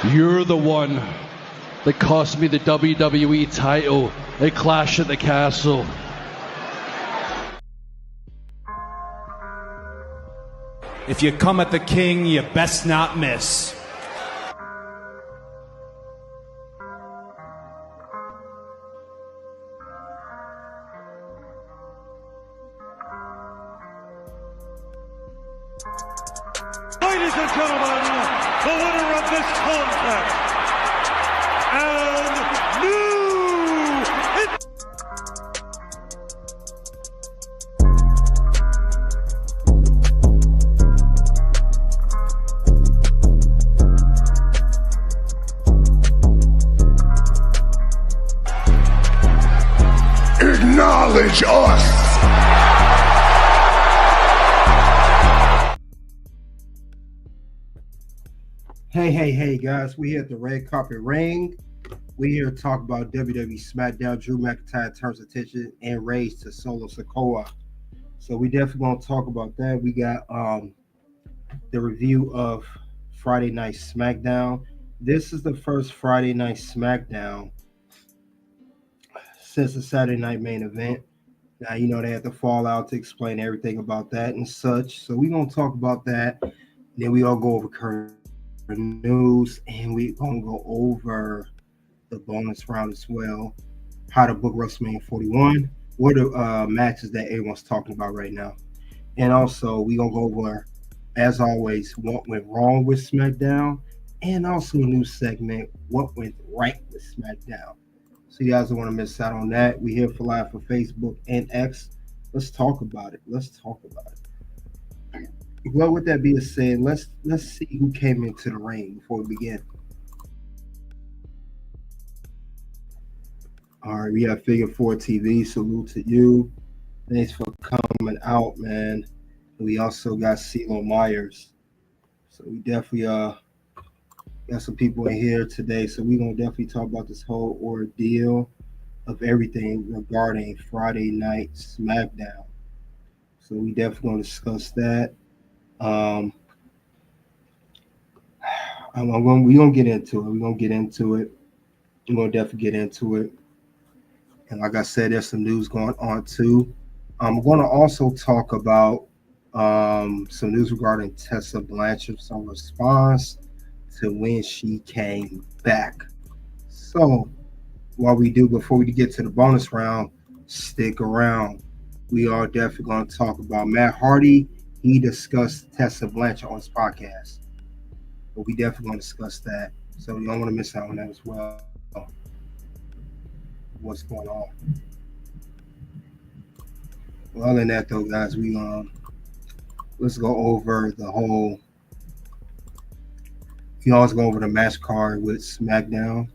You're the one that cost me the WWE title at Clash at the Castle. If you come at the king, you best not miss. Ladies and gentlemen, the winner of this contest, and acknowledge us. Hey, guys, we here at the Red Carpet Ring. We here to talk about WWE SmackDown Drew McIntyre turns attention and raise to Solo Sikoa. So we definitely going to talk about that. We got the review of Friday Night SmackDown. This is the first Friday Night SmackDown since the Saturday Night main event. Now, you know, they had to fall out to explain everything about that and such. So we're going to talk about that. Then we all go over current news, and we're gonna go over the bonus round as well, how to book WrestleMania 41, what are matches that everyone's talking about right now, and also we're gonna go over, as always, what went wrong with SmackDown, and also a new segment, what went right with SmackDown. So you guys don't want to miss out on that. We're here for live for Facebook and X. Let's talk about it. Well, with that being said, let's see who came into the ring before we begin. All right, we have Figure 4 TV. Salute to you. Thanks for coming out, man. We also got CeeLo Myers. So we definitely got some people in here today. So we're gonna definitely talk about this whole ordeal of everything regarding Friday Night SmackDown. So we definitely gonna discuss that. We're gonna get into it. We're gonna definitely get into it. And like I said, there's some news going on too. I'm gonna also talk about some news regarding Tessa Blanchard's response to when she came back. So while we do, before we get to the bonus round, stick around. We are definitely gonna talk about Matt Hardy. He discussed Tessa Blanchard on his podcast. But we definitely going to discuss that. So you don't want to miss out on that as well. What's going on? Well, other than that, though, guys, let's go over the whole. We always go over the match card with SmackDown.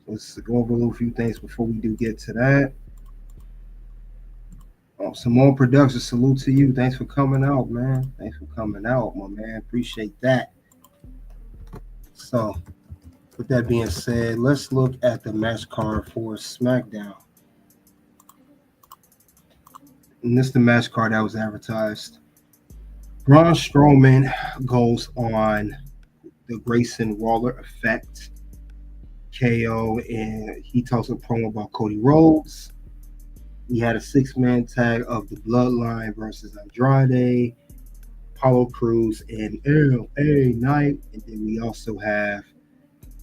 Let's go over a little few things before we do get to that. Simone Production, salute to you. Thanks for coming out, man. Thanks for coming out, my man. Appreciate that. So, with that being said, let's look at the match card for SmackDown. And this is the match card that was advertised. Braun Strowman goes on the Grayson Waller Effect, KO, and he talks a promo about Cody Rhodes. We had a 6-man tag of the Bloodline versus Andrade, Apollo Crews, and LA Knight. And then we also have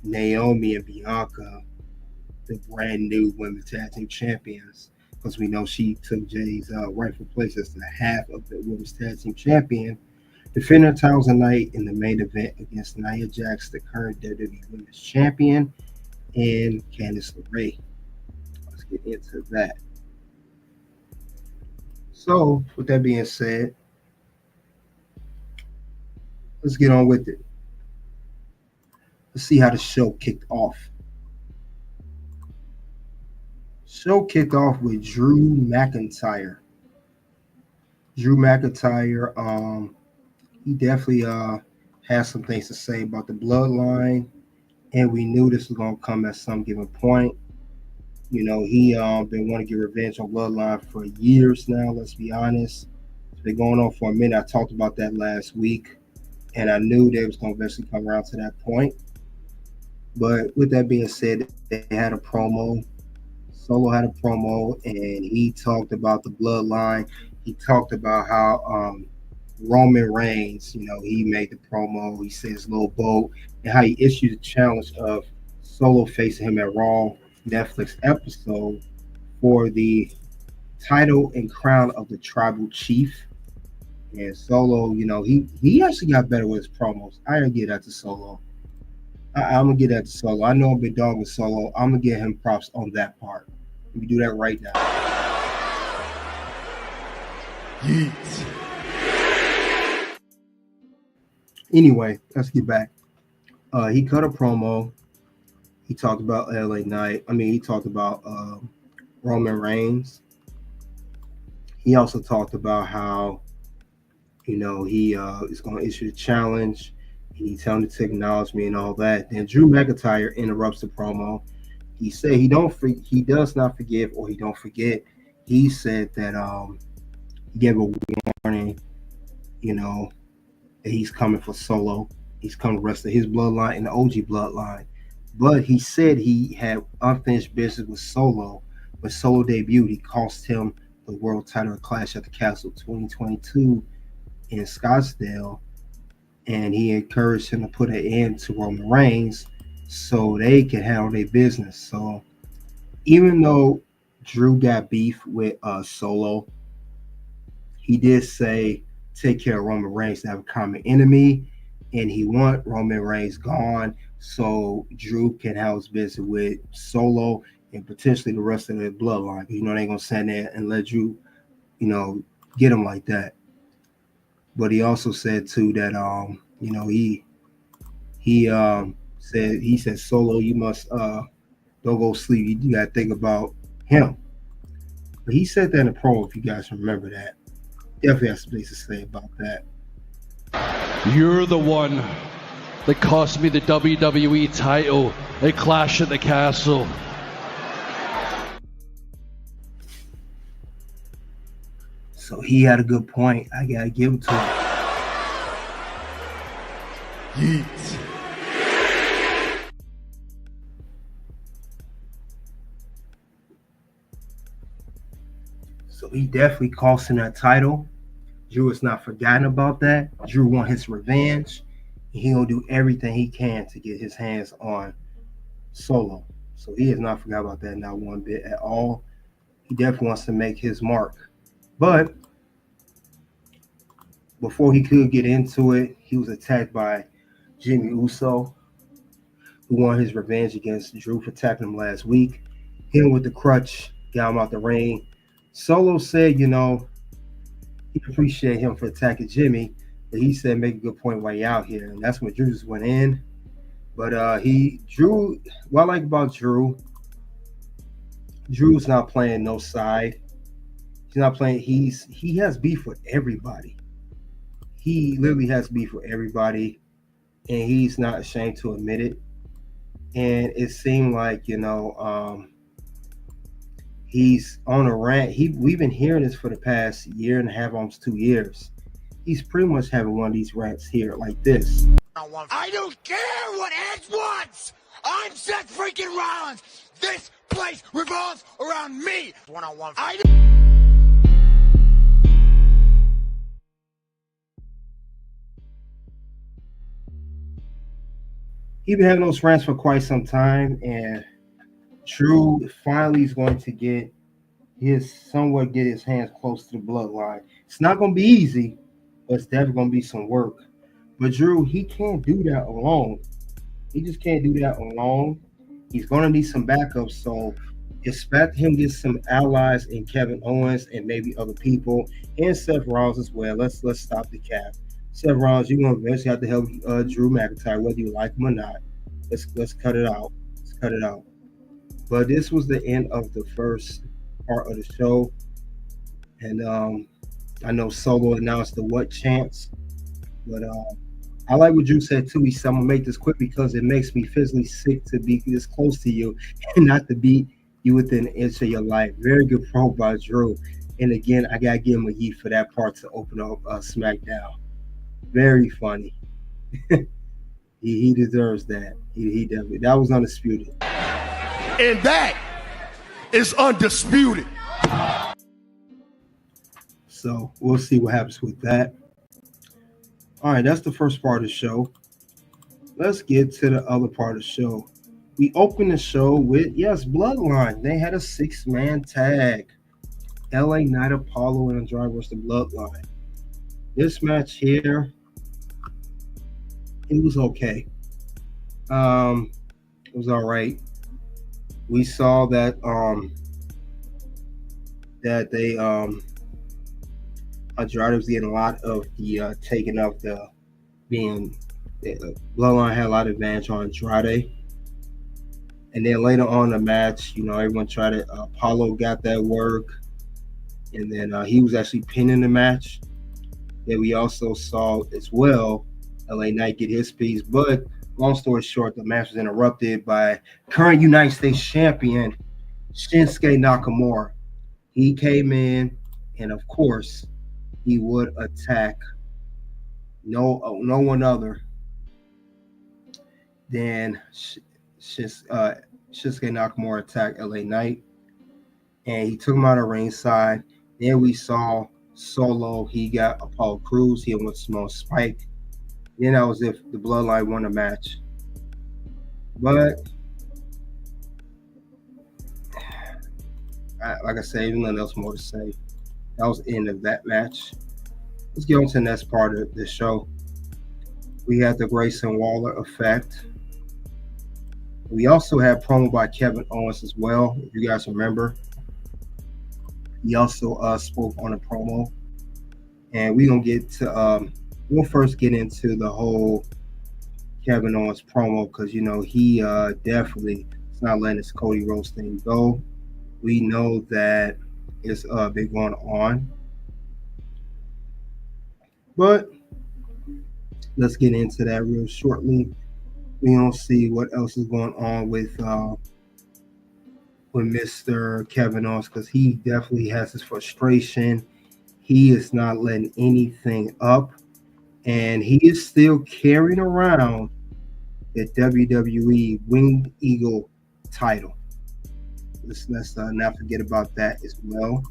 Naomi and Bianca, the brand new women's tag team champions, because we know she took Jay's rightful place as the half of the women's tag team champion, defending her titles tonight in the main event against Nia Jax, the current WWE women's champion, and Candice LeRae. Let's get into that. So, with that being said, let's get on with it. Let's see how the show kicked off. Show kicked off with Drew McIntyre. Drew McIntyre, he definitely has some things to say about the Bloodline, and we knew this was going to come at some given point. You know, he been wanting to get revenge on Bloodline for years now, let's be honest. It's been going on for a minute. I talked about that last week, and I knew they was going to eventually come around to that point. But with that being said, they had a promo. Solo had a promo, and he talked about the bloodline. He talked about how Roman Reigns, he made the promo. He said his little boat, and how he issued a challenge of Solo facing him at Raw Netflix episode for the title and crown of the tribal chief. And Solo, he actually got better with his promos. I gotta get that to Solo. I'm gonna get that to Solo. I know I'm a big dog with Solo. I'm gonna give him props on that part. Let me do that right now. Yeet. Anyway, let's get back. He cut a promo. He talked about LA Knight. He talked about Roman Reigns. He also talked about how, he is going to issue a challenge. He telling him to acknowledge me and all that. Then Drew McIntyre interrupts the promo. He said he does not forgive or he don't forget. He said that he gave a warning, that he's coming for Solo. He's coming to rest of his bloodline and the OG bloodline. But he said he had unfinished business with Solo. When Solo debuted, he cost him the world title at Clash at the Castle 2022 in Scottsdale. And he encouraged him to put an end to Roman Reigns so they can handle their business. So even though Drew got beef with Solo, he did say take care of Roman Reigns to have a common enemy, and he want Roman Reigns gone so Drew can have his business with Solo and potentially the rest of the bloodline. They ain't gonna stand there and let Drew, get him like that. But he also said too that he said Solo, you must don't go sleep. You gotta think about him. But he said that in the promo, if you guys remember that. Definitely has some things to say about that. You're the one that cost me the WWE title at Clash at the Castle. So he had a good point. I gotta give him to him. Yeet. So he definitely cost him that title. Drew is not forgotten about that. Drew want his revenge. He gonna do everything he can to get his hands on Solo. So he has not forgot about that, not one bit at all. He definitely wants to make his mark. But before he could get into it, he was attacked by Jimmy Uso, who won his revenge against Drew for attacking him last week. Hit him with the crutch, got him out the ring. Solo said, he appreciated him for attacking Jimmy, but he said make a good point while you're out here. And that's when Drew just went in. But what I like about Drew's not playing no side. He's not playing, he has beef with everybody. He literally has beef with everybody, and he's not ashamed to admit it. And it seemed like, he's on a rant. We've been hearing this for the past year and a half, almost 2 years. He's pretty much having one of these rants here like this. I don't care what Edge wants. I'm Seth freaking Rollins. This place revolves around me. One-on-one. He's been having those rants for quite some time, and Drew finally is going to get his hands close to the bloodline. It's not going to be easy, but it's definitely going to be some work. But Drew, he can't do that alone. He just can't do that alone. He's going to need some backup. So expect him to get some allies in Kevin Owens and maybe other people, and Seth Rollins as well. Let's stop the cap. Seth Rollins, you're going to eventually have to help Drew McIntyre, whether you like him or not. Let's cut it out. Let's cut it out. But this was the end of the first part of the show. And I know Solo announced the what chance. But I like what Drew said too. He said, I'm going to make this quick because it makes me physically sick to be this close to you and not to be you within an inch of your life. Very good pro by Drew. And again, I got to give him a yeet for that part to open up SmackDown. Very funny. He deserves that. He definitely, that was undisputed. And that is undisputed. So we'll see what happens with that. All right, that's the first part of the show. Let's get to the other part of the show. We opened the show with, yes, Bloodline. They had a 6-man tag. LA Knight, Apollo, and Andrade versus the Bloodline. This match here, it was okay. It was all right. We saw that they Andrade was getting a lot of the taking of the being Bloodline had a lot of advantage on Andrade. And then later on in the match, everyone tried to Apollo got that work, and then he was actually pinning the match. Then we also saw as well LA Knight get his piece, but long story short, the match was interrupted by current United States champion Shinsuke Nakamura. He came in, and of course, he would attack no one other than Shinsuke Nakamura attacked LA Knight, and he took him out of ringside. Then we saw Solo. He got Apollo Crews. He went small spike. Then that was if the Bloodline won the match. But like I said, even nothing else more to say. That was the end of that match. Let's get on to the next part of the show. We had the Grayson Waller Effect. We also had promo by Kevin Owens as well, if you guys remember. He also spoke on a promo. And we're going to get to, we'll first get into the whole Kevin Owens promo because, he definitely is not letting this Cody Rhodes thing go. We know that it's been going on. But let's get into that real shortly. We don't see what else is going on with Mr. Kevin Owens because he definitely has his frustration. He is not letting anything up, and he is still carrying around the WWE Winged Eagle title. Let's not forget about that as well.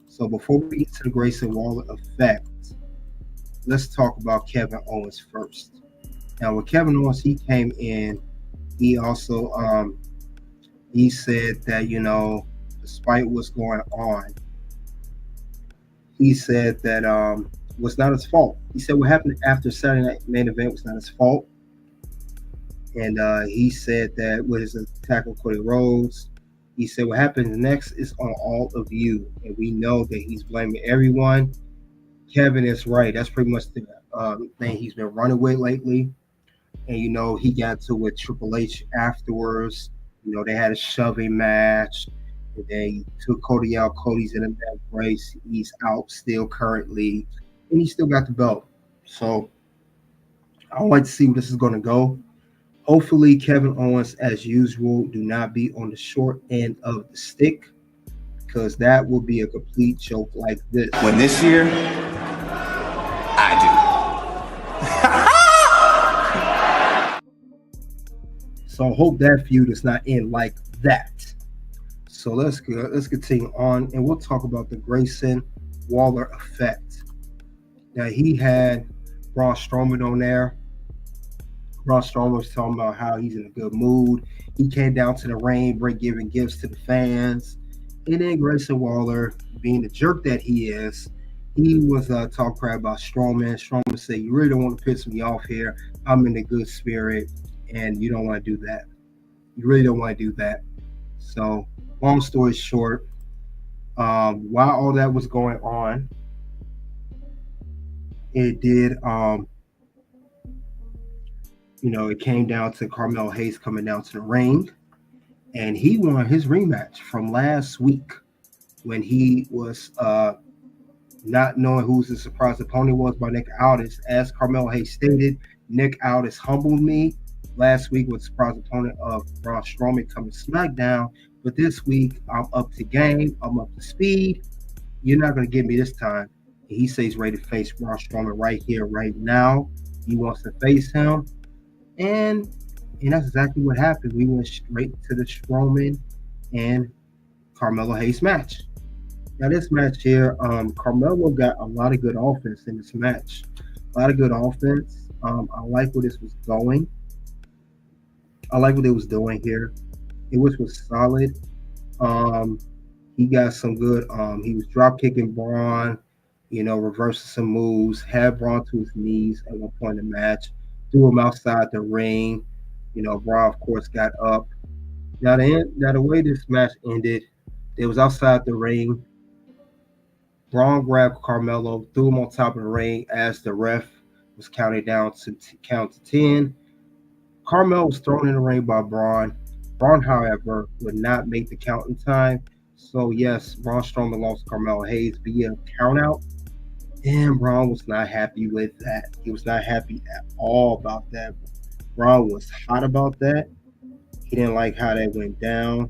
So before we get to the Grayson Waller Effect, let's talk about Kevin Owens first. Now, with Kevin Owens, he came in. He also he said that despite what's going on, he said that was not his fault. He said what happened after Saturday Night Main Event was not his fault, and he said that with his attack on Cody Rhodes, he said what happens next is on all of you, and we know that he's blaming everyone. Kevin is right. That's pretty much the thing he's been running with lately. And, he got to with Triple H afterwards. They had a shoving match. And they took Cody out. Cody's in a bad brace. He's out still currently. And he still got the belt. So I would like to see where this is going to go. Hopefully, Kevin Owens, as usual, do not be on the short end of the stick. Because that will be a complete joke like this. When this year, I do. So I hope that feud does not end like that. So let's continue on, and we'll talk about the Grayson Waller Effect. Now, he had Braun Strowman on there. Braun Strowman was talking about how he's in a good mood. He came down to the ring, giving gifts to the fans. And then Grayson Waller, being the jerk that he is, he was talking crap about Strowman. Strowman said, "You really don't want to piss me off here. I'm in a good spirit, and you don't want to do that. You really don't want to do that." So, long story short, while all that was going on, it did, it came down to Carmelo Hayes coming down to the ring, and he won his rematch from last week when he was not knowing who his surprise opponent was by Nick Aldis. As Carmelo Hayes stated, Nick Aldis humbled me. Last week was surprise opponent of Braun Strowman coming to SmackDown, but this week I'm up to game. I'm up to speed. You're not going to get me this time. And he says he's ready to face Braun Strowman right here, right now. He wants to face him, And that's exactly what happened. We went straight to the Strowman and Carmelo Hayes match. Now this match here, Carmelo got a lot of good offense in this match. A lot of good offense. I like where this was going. I like what they was doing here. It was solid. He got some good. He was drop kicking Braun, reversing some moves, had Braun to his knees at one point in the match, threw him outside the ring. Braun of course got up. Now the way this match ended, it was outside the ring. Braun grabbed Carmelo, threw him on top of the ring as the ref was counting down to count to 10. Carmelo was thrown in the ring by Braun. Braun, however, would not make the count in time. So, yes, Braun Strowman lost Carmelo Hayes via countout. And Braun was not happy with that. He was not happy at all about that. Braun was hot about that. He didn't like how that went down.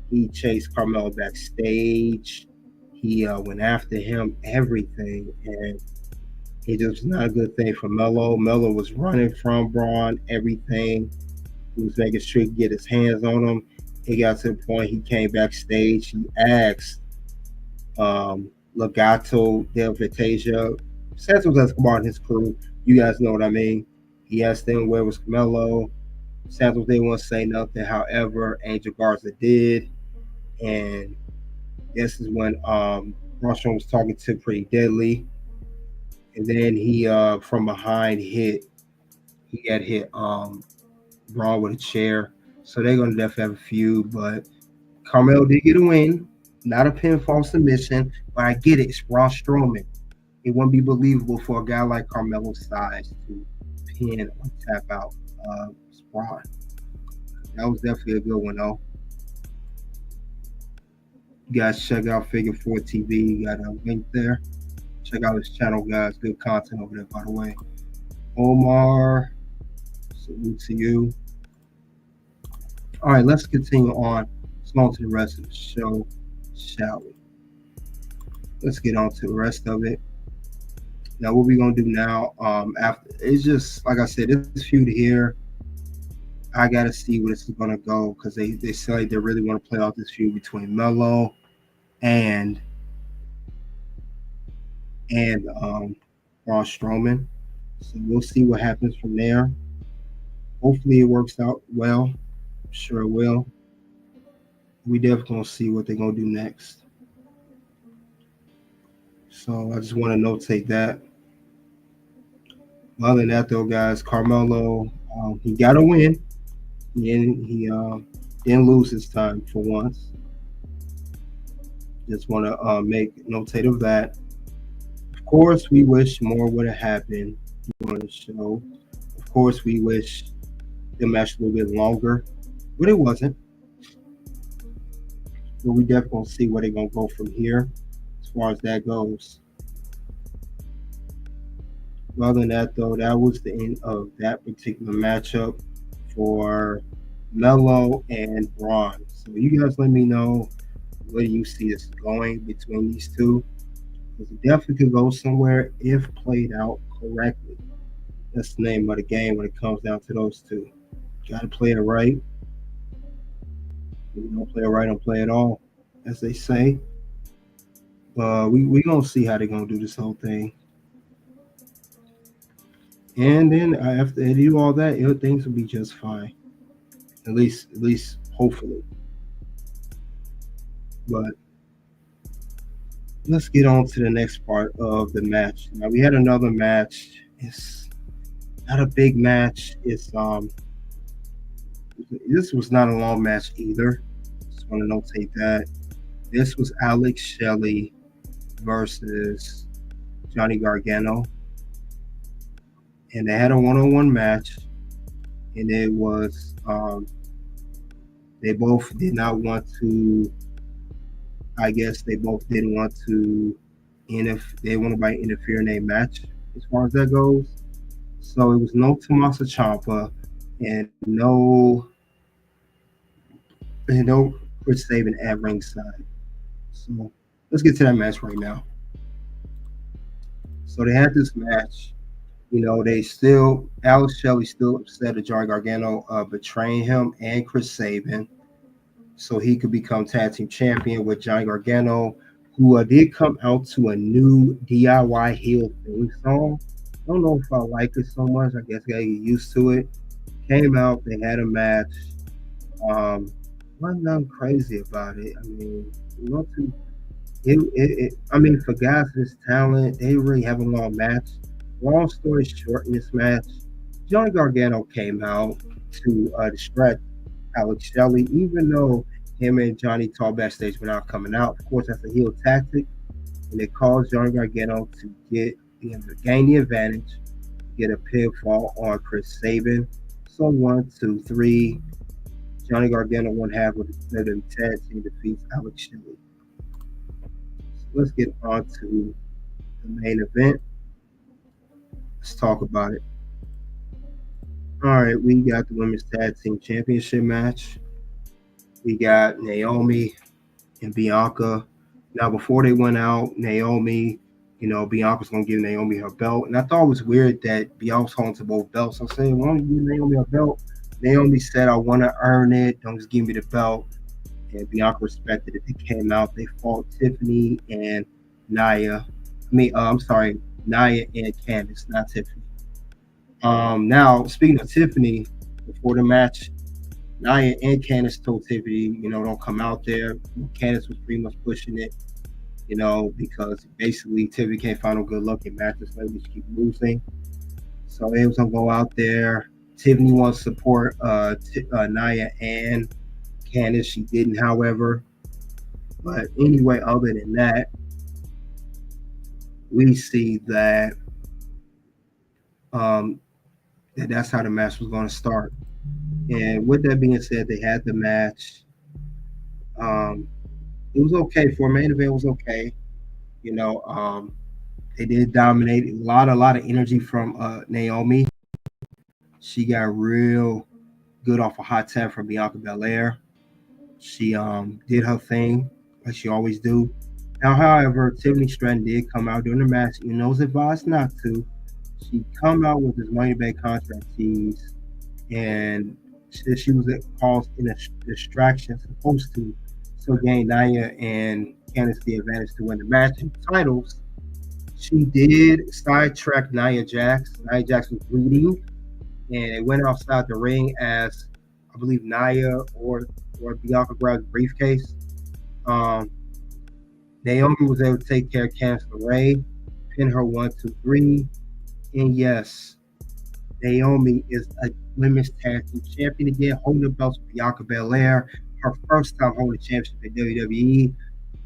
He chased Carmelo backstage. He went after him, everything. And it just was not a good thing for Melo. Melo was running from Braun, everything. He was making sure he could get his hands on him. It got to the point he came backstage. He asked Legato Del Fantasia, Santos Escobar and his crew. You guys know what I mean. He asked them where was Carmelo. Santos didn't want to say nothing. However, Angel Garza did. And this is when Braun was talking to Pretty Deadly. And then he from behind he got hit Braun with a chair. So they're gonna definitely have a feud, but Carmelo did get a win, not a pinfall submission, but I get it, it's Braun Strowman. It wouldn't be believable for a guy like Carmelo's size to pin or tap out Braun. That was definitely a good one though. You guys check out Figure 4 TV, you got a link there. Check out his channel, guys. Good content over there, by the way. Omar, salute to you. All right, let's continue on. Let's go on to the rest of the show, shall we? Let's get on to the rest of it. Now, what we're gonna do now? After it's just like I said, this feud here. I gotta see where this is gonna go because they say like they really want to play out this feud between Melo and Braun Strowman. So we'll see what happens from there. Hopefully it works out well. I'm sure it will. We definitely gonna see what they're gonna do next. So I just want to notate that. Other than that, though, guys, Carmelo, he got a win. He didn't lose this time for once. Just want to notate of that. Of course, we wish more would have happened on the show. Of course, we wish the match a little bit longer, but it wasn't. But we definitely gonna see where they're gonna go from here, as far as that goes. Other than that, though, that was the end of that particular matchup for Melo and Braun. So you guys let me know where you see this going between these two. Because it definitely could go somewhere if played out correctly. That's the name of the game when it comes down to those two. Got to play it right. If you don't play it right, don't play it all, as they say. We gonna see how they're gonna do this whole thing. And then after they do all that, things will be just fine. At least hopefully. But let's get on to the next part of the match. Now we had another match. It's not a big match. It's this was not a long match either. Just want to notate that. This was Alex Shelley versus Johnny Gargano. And they had a one-on-one match. And it was they both did not want to, I guess they both didn't want to they wanted to interfere in a match as far as that goes. So it was no Tommaso Ciampa and no Chris Sabin at ringside. So let's get to that match right now. So they had this match. You know, Alex Shelley still upset at Johnny Gargano betraying him and Chris Sabin, so he could become tag team champion with Johnny Gargano, who did come out to a new DIY heel theme song. I don't know if I like it so much. I guess I gotta get used to it. Came out, they had a match. Wasn't nothing crazy about it. I mean, not too. I mean, for guys with this talent, they really have a long match. Long story short, in this match, Johnny Gargano came out to distract Alex Shelley, even though him and Johnny talk backstage without coming out. Of course, that's a heel tactic, and it caused Johnny Gargano to gain the advantage, get a pinfall on Chris Sabin. So 1, 2, 3. Johnny Gargano won half with the tag team defeats Alex Shelley. So let's get on to the main event. Let's talk about it. All right, we got the women's tag team championship match. We got Naomi and Bianca. Now, before they went out, Naomi, Bianca's going to give Naomi her belt. And I thought it was weird that Bianca was holding to both belts. I said, why don't you give Naomi her belt? Naomi said, I want to earn it. Don't just give me the belt. And Bianca respected it. They came out. They fought Tiffany and Nia. Nia and Candice, not Tiffany. Now, speaking of Tiffany, before the match, Nia and Candice told Tiffany, don't come out there. Candice was pretty much pushing it, because basically Tiffany can't find no good luck in matches. Maybe she keep losing. So they was going to go out there. Tiffany wants to support Nia and Candice. She didn't, however. But anyway, other than that, we see that that's how the match was going to start. And with that being said, they had the match. It was okay for a main event. It was okay. They did dominate. A lot of energy from Naomi. She got real good off a hot tap from Bianca Belair. She did her thing like she always do. Now, however, Tiffany Stratton did come out during the match. Was advised not to. She come out with this Money Bank contract tease, and she was caused in a distraction, supposed to, so gain Nia and Candice the advantage to win the match and titles. She did sidetrack Nia Jax. Nia Jax was bleeding, and it went outside the ring as I believe Nia or Bianca grabbed the briefcase. Naomi was able to take care of Candice LeRae, pin her 1, 2, 3. And yes, Naomi is a women's tag team champion again, holding the belts with Bianca Belair. Her first time holding the championship at WWE.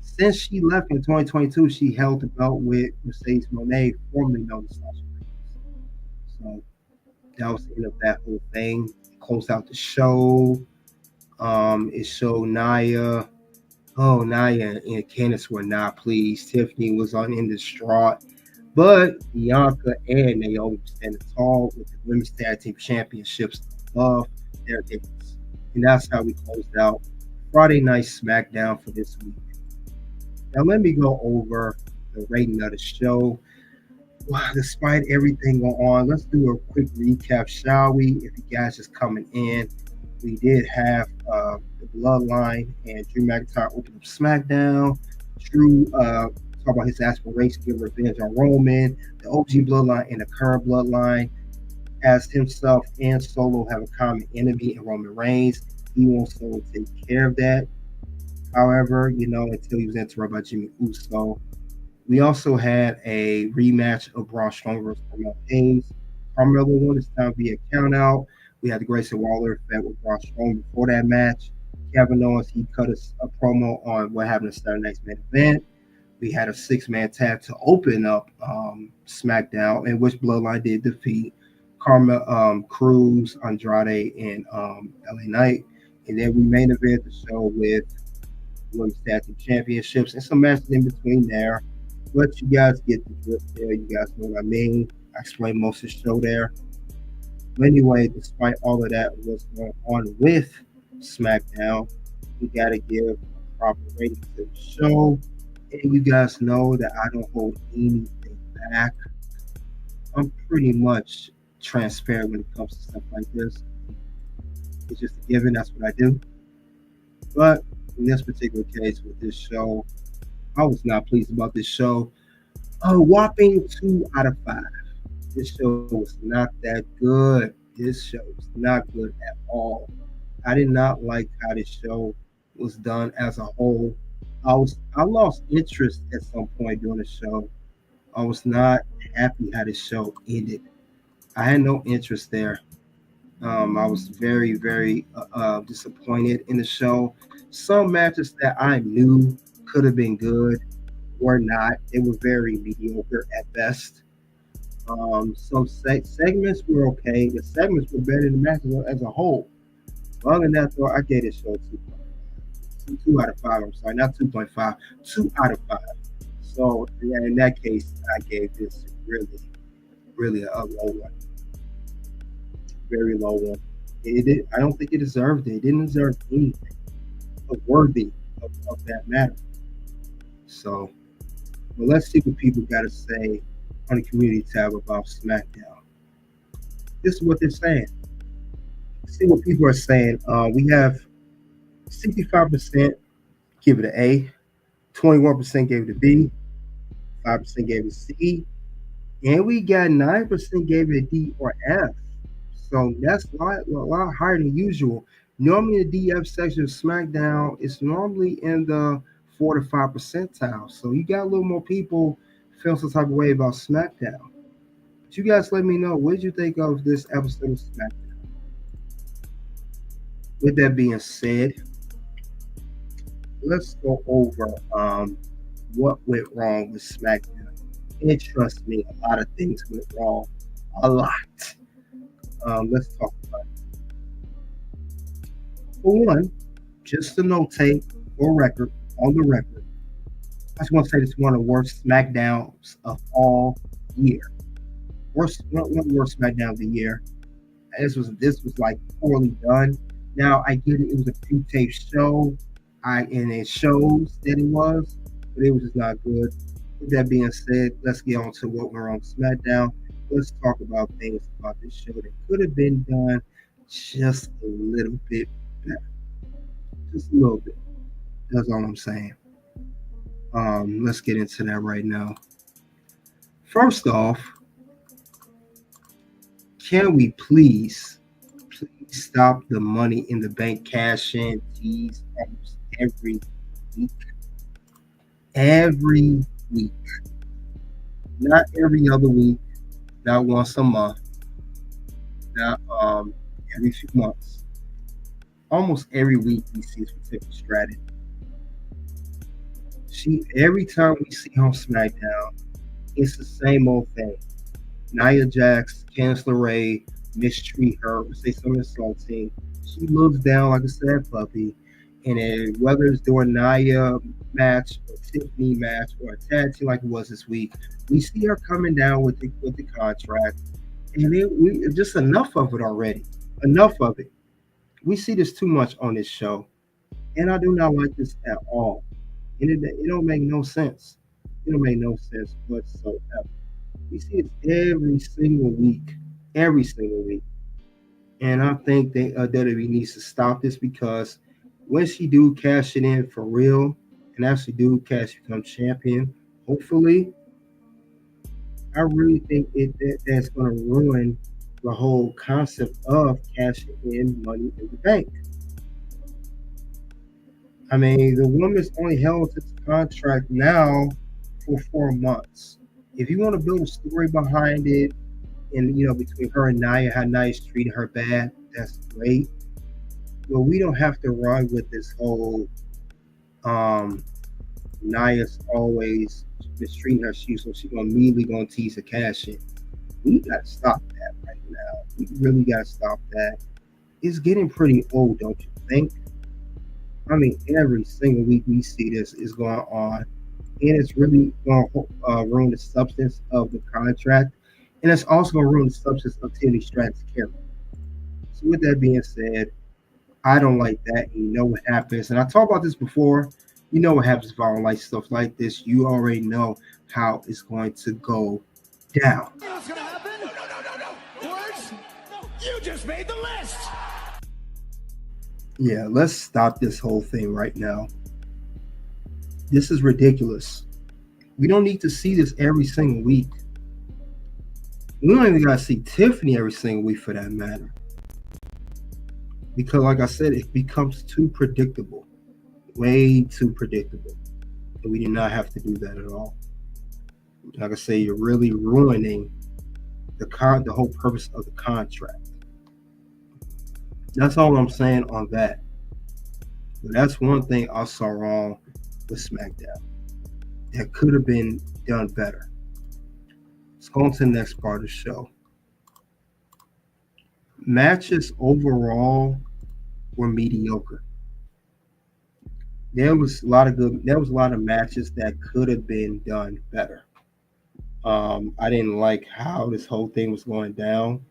Since she left in 2022, she held the belt with Mercedes Moné, formerly known as Sasha Banks. So that was the end of that whole thing. It closed out the show. It showed Nia. Oh, Nia and Candice were not pleased. Tiffany was in distraught. But Bianca and Naomi were standing tall with the women's tag team championships above their heads. And that's how we closed out Friday Night SmackDown for this week. Now, let me go over the rating of the show. Wow, despite everything going on, let's do a quick recap, shall we? If you guys just coming in, we did have the Bloodline and Drew McIntyre open up SmackDown. Drew talk about his aspiration to get revenge on Roman. The OG Bloodline and the current Bloodline, as himself and Solo have a common enemy in Roman Reigns. He wants Solo to take care of that. However, until he was interrupted by Jimmy Uso. We also had a rematch of Braun Strowman versus Carmelo Hayes. Carmelo won this time via countout. We had the Grayson Waller Effect with Braun Strowman before that match. Kevin Owens, he cut a promo on what happened in Saturday night's main event. We had a 6-man tag to open up SmackDown, in which Bloodline did defeat Cruz, Andrade, and LA Knight. And then we main event the show with women's tag team championships and some matches in between there. But you guys get the drift there. You guys know what I mean. I explained most of the show there. But anyway, despite all of that, what's going on with SmackDown, we got to give a proper rating to the show. And you guys know that I don't hold anything back. I'm pretty much transparent when it comes to stuff like this. It's just a given. That's what I do. But in this particular case with this show, I was not pleased about this show. A whopping 2 out of 5. This show was not that good. This show was not good at all. I did not like how this show was done as a whole. I lost interest at some point during the show. I was not happy how the show ended. I had no interest there. I was very, very disappointed in the show. Some matches that I knew could have been good were not. They were very mediocre at best. Some segments were okay. The segments were better than the matches as a whole. Other than that, though, I gave this show 2 out of 5. I'm sorry, not 2.5, 2 out of 5. So yeah, in that case, I gave this really, really a low one, very low one. I don't think it deserved it. It didn't deserve anything worthy of that matter. So, but let's see what people got to say on the community tab about SmackDown. This is what they're saying. See what people are saying. We have 65% give it an A, 21% gave it a B, 5% gave it a C, and we got 9% gave it a D or F. So that's a lot higher than usual. Normally, the DF section of SmackDown is normally in the 4 to 5 percentile. So you got a little more people feel some type of way about SmackDown. But you guys let me know, what did you think of this episode of SmackDown? With that being said, let's go over what went wrong with SmackDown. And trust me, a lot of things went wrong. A lot. Let's talk about it. For one, just to notate on the record, I just want to say this is one of the worst SmackDowns of all year. One of the worst SmackDown of the year. This was like poorly done. Now I get it; it was a pre-tape show, and it shows that it was, but it was just not good. With that being said, let's get on to what went wrong with SmackDown. Let's talk about things about this show that could have been done just a little bit better. Just a little bit. That's all I'm saying. Let's get into that right now. First off, can we please stop the Money in the Bank cash-in tease almost every week? Every week. Not every other week. Not once a month. Not every few months. Almost every week we see this particular strategy. Every time we see her on SmackDown, it's the same old thing. Nia Jax, Candice LeRae mistreat her, say something insulting. She looks down like a sad puppy. And then whether it's during Nia match or Tiffany match or a tag team like it was this week, we see her coming down with the contract. And then just enough of it already. Enough of it. We see this too much on this show. And I do not like this at all. And it don't make no sense. It don't make no sense whatsoever. We see it every single week. Every single week. And I think WWE needs to stop this, because when she do cash it in for real and actually do become champion, hopefully, I really think that's going to ruin the whole concept of cashing in Money in the Bank. I mean, the woman's only held its contract now for 4 months. If you want to build a story behind it, and between her and Nia, how Nia's treating her bad, that's great. But we don't have to run with this whole Nia's always mistreating her, so she's immediately gonna tease the cash in. We gotta stop that right now. We really gotta stop that. It's getting pretty old, don't you think? I mean, every single week we see this is going on, and it's really going to ruin the substance of the contract, and it's also going to ruin the substance of Tiffany Stratton's character. So with that being said, I don't like that, and you know what happens. And I talked about this before. You know what happens if I don't like stuff like this. You already know how it's going to go down. What's gonna happen? You just made the list. Yeah, let's stop this whole thing right now. This is ridiculous. We don't need to see this every single week. We don't even got to see Tiffany every single week for that matter. Because like I said, it becomes too predictable. Way too predictable. And we do not have to do that at all. Like I say, you're really ruining the whole purpose of the contract. That's all I'm saying on that. But that's one thing I saw wrong with SmackDown. That could have been done better. Let's go on to the next part of the show. Matches overall were mediocre. There was a lot of matches that could have been done better. I didn't like how this whole thing was going down.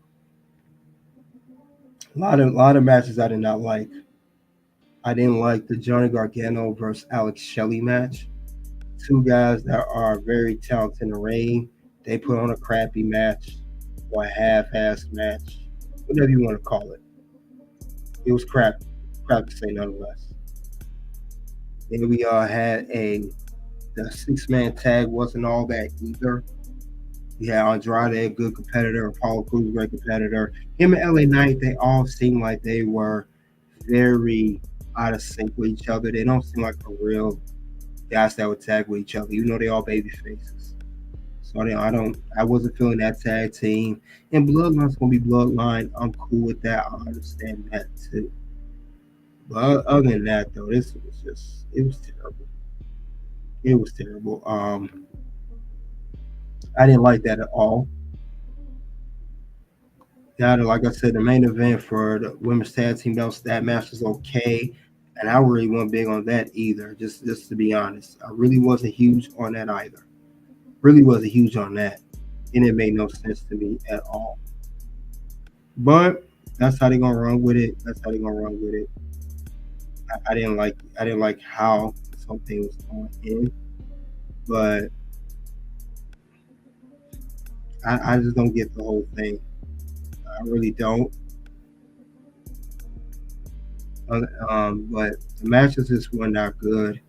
A lot of matches I did not like. I didn't like the Johnny Gargano versus Alex Shelley match. Two guys that are very talented in the ring. They put on a crappy match or a half-assed match, whatever you want to call it. It was crap to say nonetheless. Then we had the 6-man tag wasn't all that either. We had Andrade, a good competitor, Apollo Crews, a great competitor. Him and LA Knight, they all seemed like they were very out of sync with each other. They don't seem like a real guys that would tag with each other, even though they all baby faces. So I wasn't feeling that tag team. And Bloodline's gonna be Bloodline. I'm cool with that. I understand that too. But other than that, though, it was terrible. It was terrible. I didn't like that at all. Now, like I said, the main event for the women's tag team, that match was okay. And I really wasn't big on that either, just to be honest. I really wasn't huge on that either. Really wasn't huge on that. And it made no sense to me at all. But that's how they're gonna run with it. I didn't like how this whole thing was going in. But I just don't get the whole thing. I really don't. But the matches just were not good.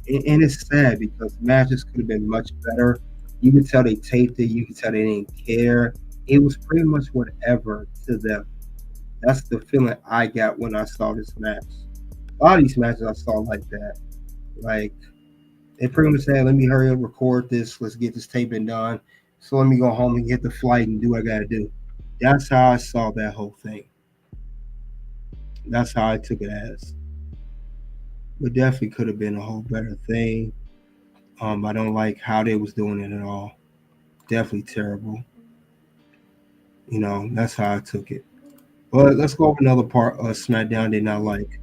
And it's sad because the matches could have been much better. You can tell they taped it. You can tell they didn't care. It was pretty much whatever to them. That's the feeling I got when I saw this match. A lot of these matches I saw like that. Like, they pretty much said, let me hurry up, record this. Let's get this taping done. So let me go home and get the flight and do what I got to do. That's how I saw that whole thing. That's how I took it as. But definitely could have been a whole better thing. I don't like how they was doing it at all. Definitely terrible. You know, that's how I took it. But let's go over another part of SmackDown did not like.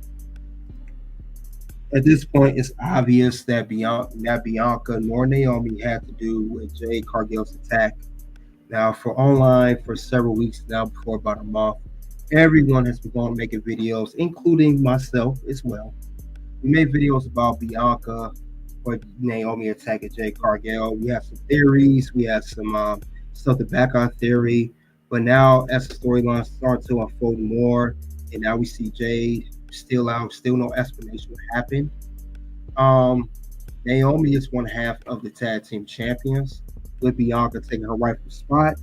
At this point, it's obvious that Bianca nor Naomi had to do with Jade Cargill's attack. Now, for online for several weeks now, before about a month, everyone has been going making videos, including myself as well. We made videos about Bianca or Naomi attacking Jade Cargill. We have some theories. We have some stuff to back our theory. But now, as the storyline starts to unfold more, and now we see Jade still out, still no explanation what happened. Naomi is one half of the tag team champions, with Bianca taking her rightful spot.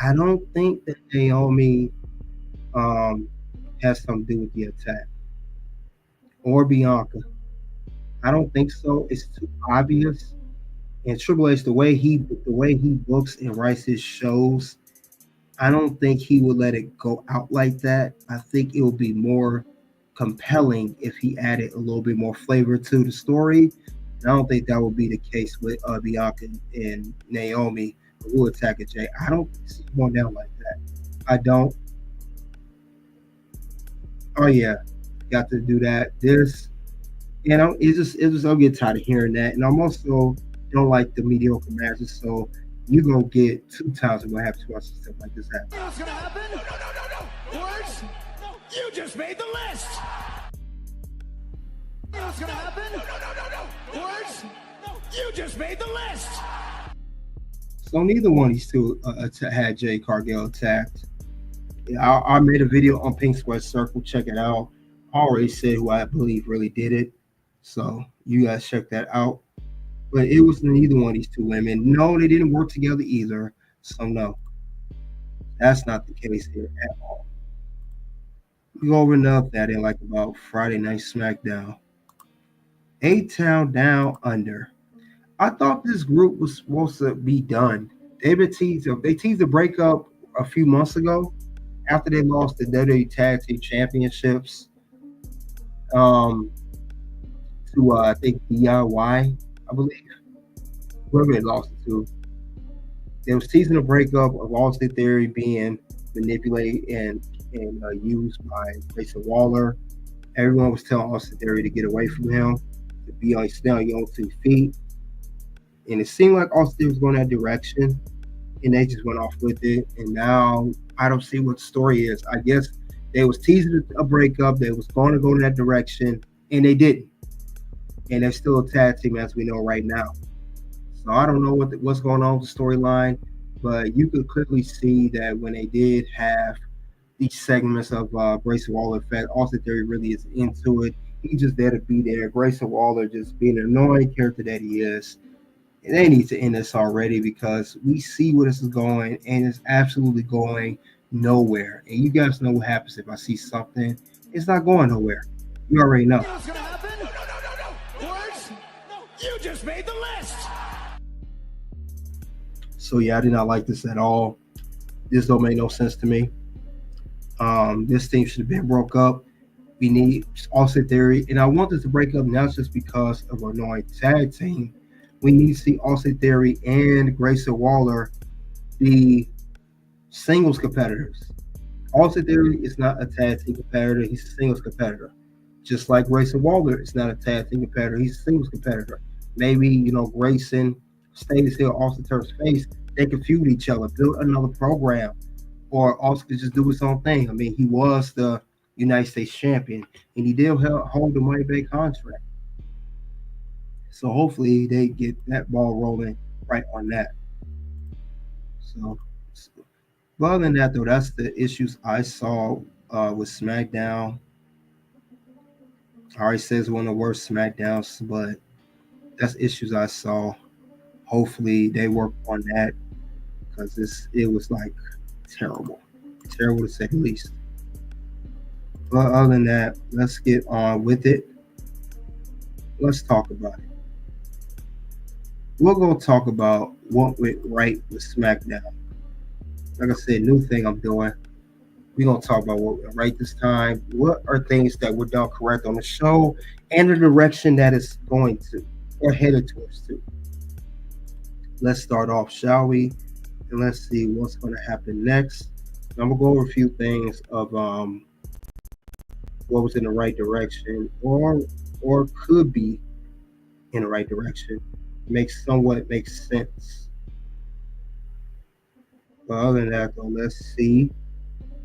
I don't think that Naomi has something to do with the attack or Bianca. I don't think so. It's too obvious. And Triple H, the way he books and writes his shows, I don't think he would let it go out like that. I think it would be more compelling if he added a little bit more flavor to the story. And I don't think that would be the case with Bianca and Naomi who attacking Jay. I don't see it going down like that. I don't. Oh yeah, got to do that. I'll get tired of hearing that. And I'm also don't like the mediocre matches, so you're gonna get 2 times what happens to watch stuff like this happen. What's gonna happen? No. Words? No. You just made the list. What's gonna happen? No. Words? No. You just made the list. So neither one of these two had Jade Cargill attacked. I made a video on Pink Sweat Circle. Check it out. I already said who I believe really did it. So you guys check that out. But it was neither one of these two women. No, they didn't work together either. So no, that's not the case here at all. We go over enough that in like about Friday Night SmackDown. A-Town Down Under. I thought this group was supposed to be done. They teased a breakup a few months ago after they lost the WWE Tag Team Championships to I think DIY, I believe, whoever they lost it to. They was teasing a breakup of Austin Theory being manipulated and used by Grayson Waller. Everyone was telling Austin Theory to get away from him, to be on stay on your own 2 feet. And it seemed like Austin Theory was going that direction, and they just went off with it. And now I don't see what the story is. I guess they was teasing a breakup. They was going to go in that direction, and they didn't. And they're still a tag team as we know right now. So I don't know what's going on with the storyline, but you could clearly see that when they did have these segments of Grayson Waller Effect, Austin Theory really is into it. He's just there to be there. Grayson Waller just being an annoying character that he is. And they need to end this already because we see where this is going, and it's absolutely going nowhere. And you guys know what happens if I see something. It's not going nowhere. You already know. You know what's gonna happen? No. Words? No. You just made the list. So yeah, I did not like this at all. This don't make no sense to me. This team should have been broke up. We need Austin Theory, and I want this to break up not just because of an annoying tag team. We need to see Austin Theory and Grayson Waller be singles competitors. Austin Theory is not a tag team competitor; he's a singles competitor. Just like Grayson Waller is not a tag team competitor; he's a singles competitor. Maybe Grayson stays here, Austin Theory's face. They can feud each other, build another program, or Austin could just do his own thing. I mean, he was the United States champion, and he did hold the money back contract. So hopefully they get that ball rolling right on that. So, but other than that, though, that's the issues I saw with SmackDown. I already said it's one of the worst SmackDowns, but that's issues I saw. Hopefully they work on that because it was like terrible to say the least. But other than that, let's get on with it. Let's talk about it. We're going to talk about what went right with SmackDown. Like I said, new thing I'm doing. We're going to talk about what went right this time. What are things that were done correct on the show and the direction that it's going to or headed towards to. Let's start off, shall we? And let's see what's going to happen next. I'm going to go over a few things of what was in the right direction or could be in the right direction. Makes sense. But other than that, though, let's see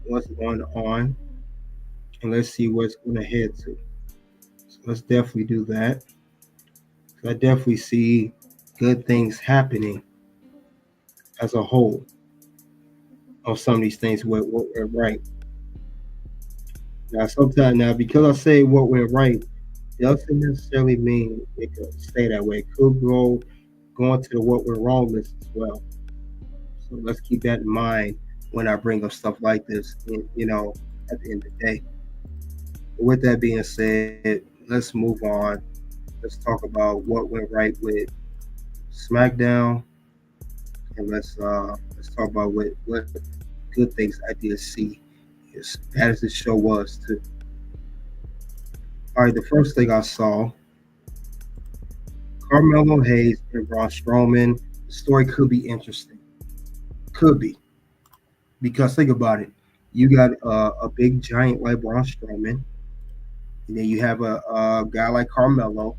what's going on and let's see what's going to head to. So let's definitely do that. I definitely see good things happening as a whole on some of these things what went right. Now, sometimes because I say what went right, doesn't necessarily mean it could stay that way. It could go into the what went wrong list as well. So let's keep that in mind when I bring up stuff like this, at the end of the day. But with that being said, let's move on. Let's talk about what went right with SmackDown, and let's talk about what good things I did see as bad as the show was too. All right, the first thing I saw, Carmelo Hayes and Braun Strowman. The story could be interesting. Could be. Because think about it. You got a big giant like Braun Strowman, and then you have a guy like Carmelo,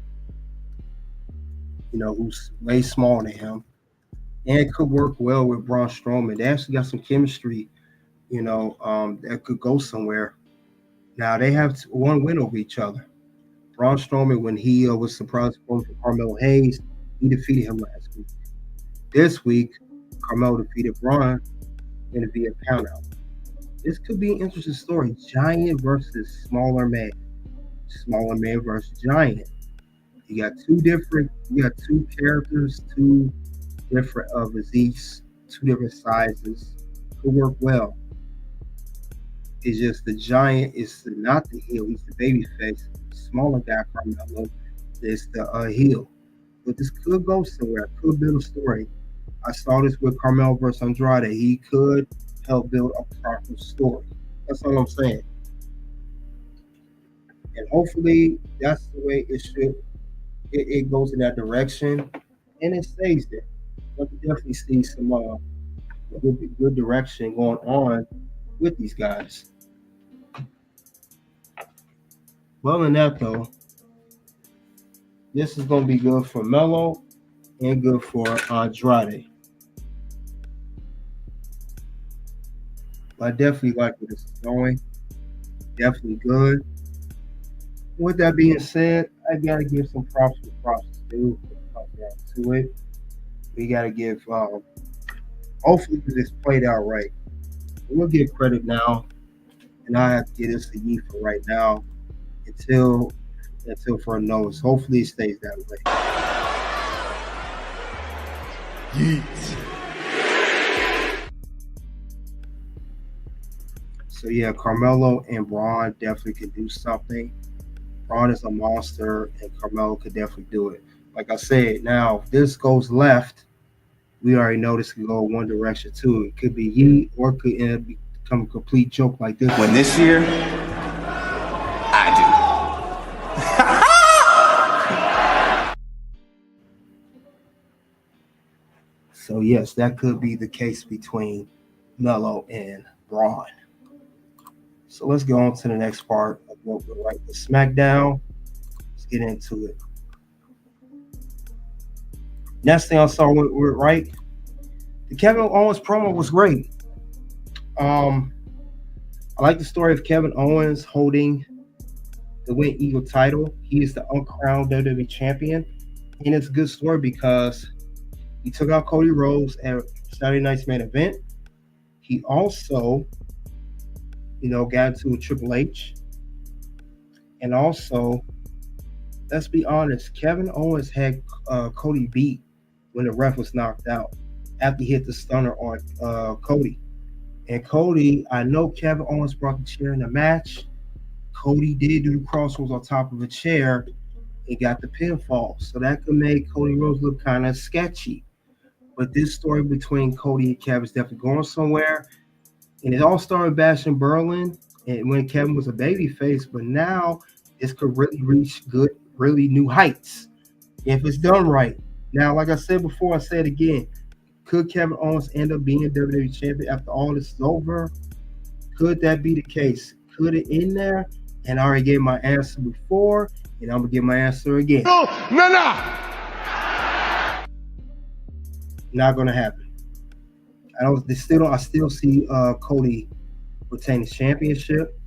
who's way smaller than him, and it could work well with Braun Strowman. They actually got some chemistry, that could go somewhere. Now, they have one win over each other. Braun Strowman, when he was surprised for Carmelo Hayes, he defeated him last week. This week, Carmelo defeated Braun in a via countout. This could be an interesting story. Giant versus smaller man. Smaller man versus giant. You got two characters, two different physiques, two different sizes. Could work well. It's just the giant is not the heel, he's the baby face. The smaller guy, Carmelo, is the heel. But this could go somewhere, could build a story. I saw this with Carmelo versus Andrade. He could help build a proper story. That's all I'm saying. And hopefully that's the way it should. It goes in that direction and it stays there. I can definitely see some good direction going on with these guys. Well, in that though, this is going to be good for Melo and good for Andrade. But I definitely like where this is going. Definitely good. With that being said, I gotta give some props to props due to it. We gotta give. Hopefully, this played out right. We'll give credit now, and I have to get this to you for right now until further notice. Hopefully, it stays that way. Yeet. So yeah, Carmelo and Braun definitely can do something. Braun is a monster, and Carmelo could definitely do it. Like I said, now if this goes left, we already know this can go one direction too. It could be yeet, or it could end up become a complete joke like this. When this year, I So yes, that could be the case between Melo and Braun. So let's go on to the next part of what we're right with SmackDown. Let's get into it. Next thing I saw we're right. The Kevin Owens promo was great. I like the story of Kevin Owens holding the Win Eagle title. He is the uncrowned WWE champion. And it's a good story because he took out Cody Rhodes at Saturday night's main event. He also, got into a Triple H. And also, let's be honest, Kevin Owens had Cody beat when the ref was knocked out after he hit the stunner on Cody. And Cody, I know Kevin Owens brought the chair in the match. Cody did do the crossroads on top of a chair and got the pinfall. So that could make Cody Rhodes look kind of sketchy. But this story between Cody and Kevin is definitely going somewhere. And it all started Bash in Berlin and when Kevin was a babyface, but now this could really reach good, really new heights if it's done right. Now, like I said before, I said again, could Kevin Owens end up being WWE champion after all this is over? Could that be the case? Could it in there? And I already gave my answer before, and I'm gonna give my answer again. No. Not gonna happen. I still see Cody retain his championship.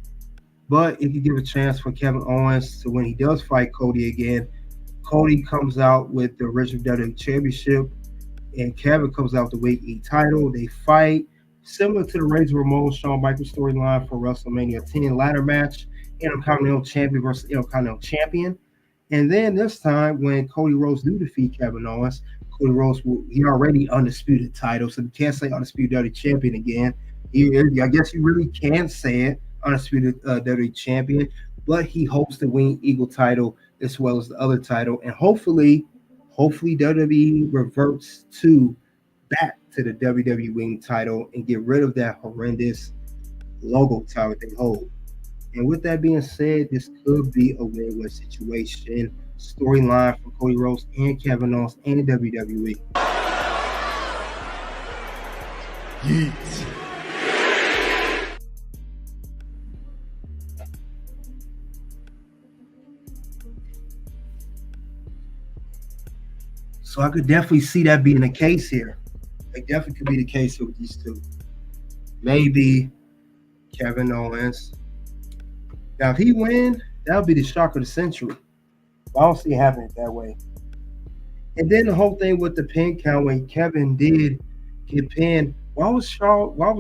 But if you give a chance for Kevin Owens to when he does fight Cody again, Cody comes out with the original WWE championship, and Kevin comes out with the Weight E title. They fight similar to the Razor Ramon Shawn Michaels storyline for WrestleMania 10 ladder match, Intercontinental Champion versus Intercontinental Champion. And then this time, when Cody Rhodes do defeat Kevin Owens, Cody Rhodes he already undisputed title, so you can't say undisputed WWE champion again. I guess you really can say it, undisputed WWE champion, but he holds the Winged Eagle title as well as the other title, and hopefully WWE reverts back to the WWE Winged title and get rid of that horrendous logo title they hold. And with that being said, this could be a win-win situation. Storyline for Cody Rhodes and Kevin Owens and WWE. Yeet. So I could definitely see that being the case here. It definitely could be the case with these two. Maybe Kevin Owens. Now, if he wins, that'll be the shock of the century. I don't see it happening that way. And then the whole thing with the pin count when Kevin did get pinned. Why was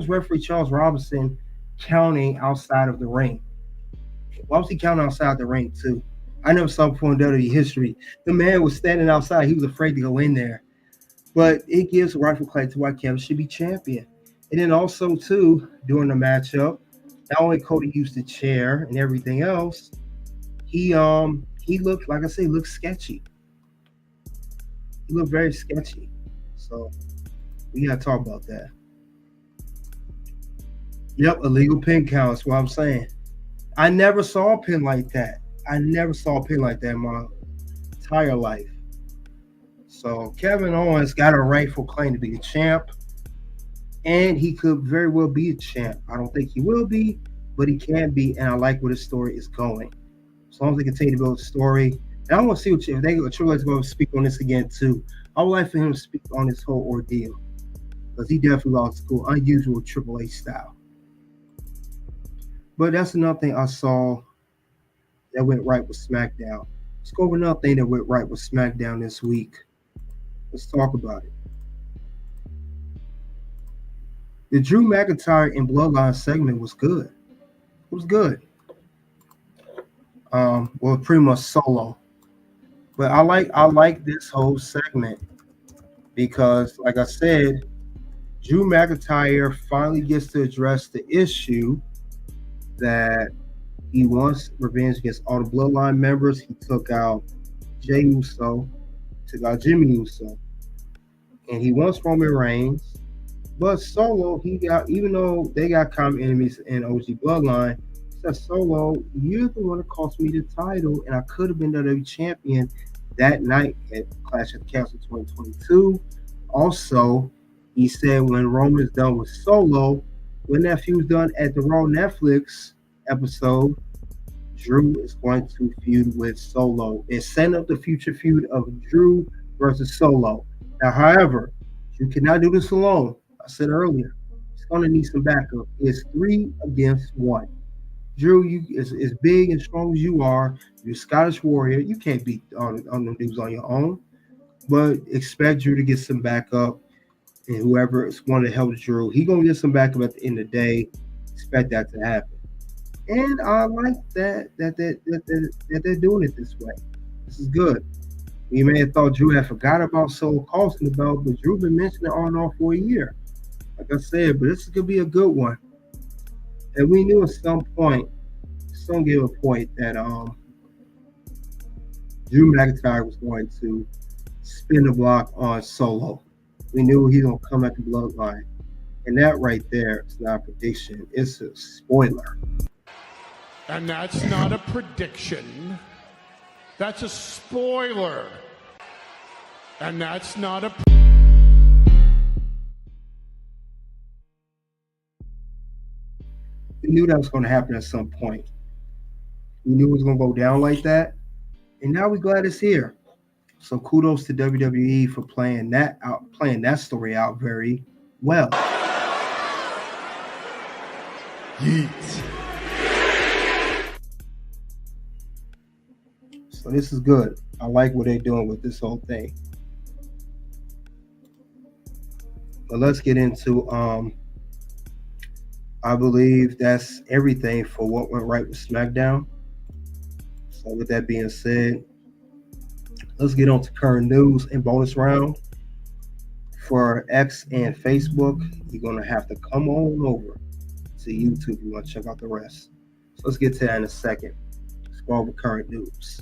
referee Charles Robinson counting outside of the ring. Why was he counting outside the ring too? I never saw before in WWE history. The man was standing outside. He was afraid to go in there. But it gives rightful claim to why Kevin should be champion. And then also too, during the matchup, not only Cody used the chair and everything else, he looked, like I say, looked sketchy. He looked very sketchy. So we gotta talk about that. Yep, illegal pin count. That's what I'm saying. I never saw a pin like that. I never saw a pin like that in my entire life. So Kevin Owens got a rightful claim to be the champ, and he could very well be a champ. I don't think he will be, but he can be, and I like where the story is going. As long as they continue to build the story, and I want to see if they Triple H is going to speak on this again too. I would like for him to speak on this whole ordeal because he definitely lost school, unusual Triple H style. But that's another thing I saw that went right with SmackDown. Let's go over another thing that went right with SmackDown this week. Let's talk about it. The Drew McIntyre and Bloodline segment was good. It was good. Well, pretty much solo. But I like this whole segment because, like I said, Drew McIntyre finally gets to address the issue that he wants revenge against all the Bloodline members. He took out Jey Uso, took out Jimmy Uso, and he wants Roman Reigns. But Solo, even though they got common enemies in OG Bloodline, he said, Solo, you're the one that cost me the title, and I could have been WWE champion that night at Clash of the Castle 2022. Also, he said when Roman's done with Solo, when that feud's done at the Raw Netflix episode, Drew is going to feud with Solo. It's setting up the future feud of Drew versus Solo. Now, however, you cannot do this alone. I said earlier, it's going to need some backup. It's 3 against 1. Drew, you as big and strong as you are, you're a Scottish warrior. You can't beat on them dudes on your own. But expect Drew to get some backup, and whoever is going to help Drew, he's going to get some backup at the end of the day. Expect that to happen. And I like that they're doing it this way. This is good. You may have thought Drew had forgot about Solo costing the belt, but Drew been mentioning it on and off for a year. Like I said, but this is gonna be a good one. And we knew at some point, some give a point that Drew McIntyre was going to spin the block on Solo. We knew he was gonna come at the Bloodline. And that right there is not a prediction, it's a spoiler. And that's not a prediction. That's a spoiler. And that's not a... We knew that was going to happen at some point. We knew it was going to go down like that. And now we're glad it's here. So kudos to WWE for playing that story out very well. Yeet. So this is good. I like what they're doing with this whole thing. But let's get into I believe that's everything for what went right with SmackDown. So with that being said, let's get on to current news and bonus round. For X and Facebook, you're going to have to come on over to YouTube if you want to check out the rest. So let's get to that in a second. Let's go over current news.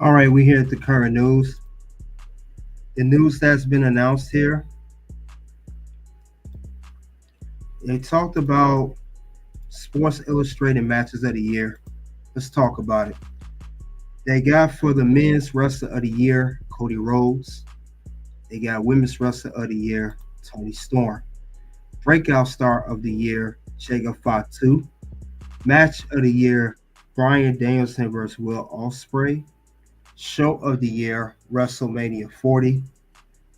All right, we here at the current news. The news that's been announced here. They talked about Sports Illustrated matches of the year. Let's talk about it. They got for the men's wrestler of the year, Cody Rhodes. They got women's wrestler of the year, Toni Storm. Breakout star of the year, Jacob Fatu. Match of the year, Bryan Danielson versus Will Ospreay. Show of the year, WrestleMania 40.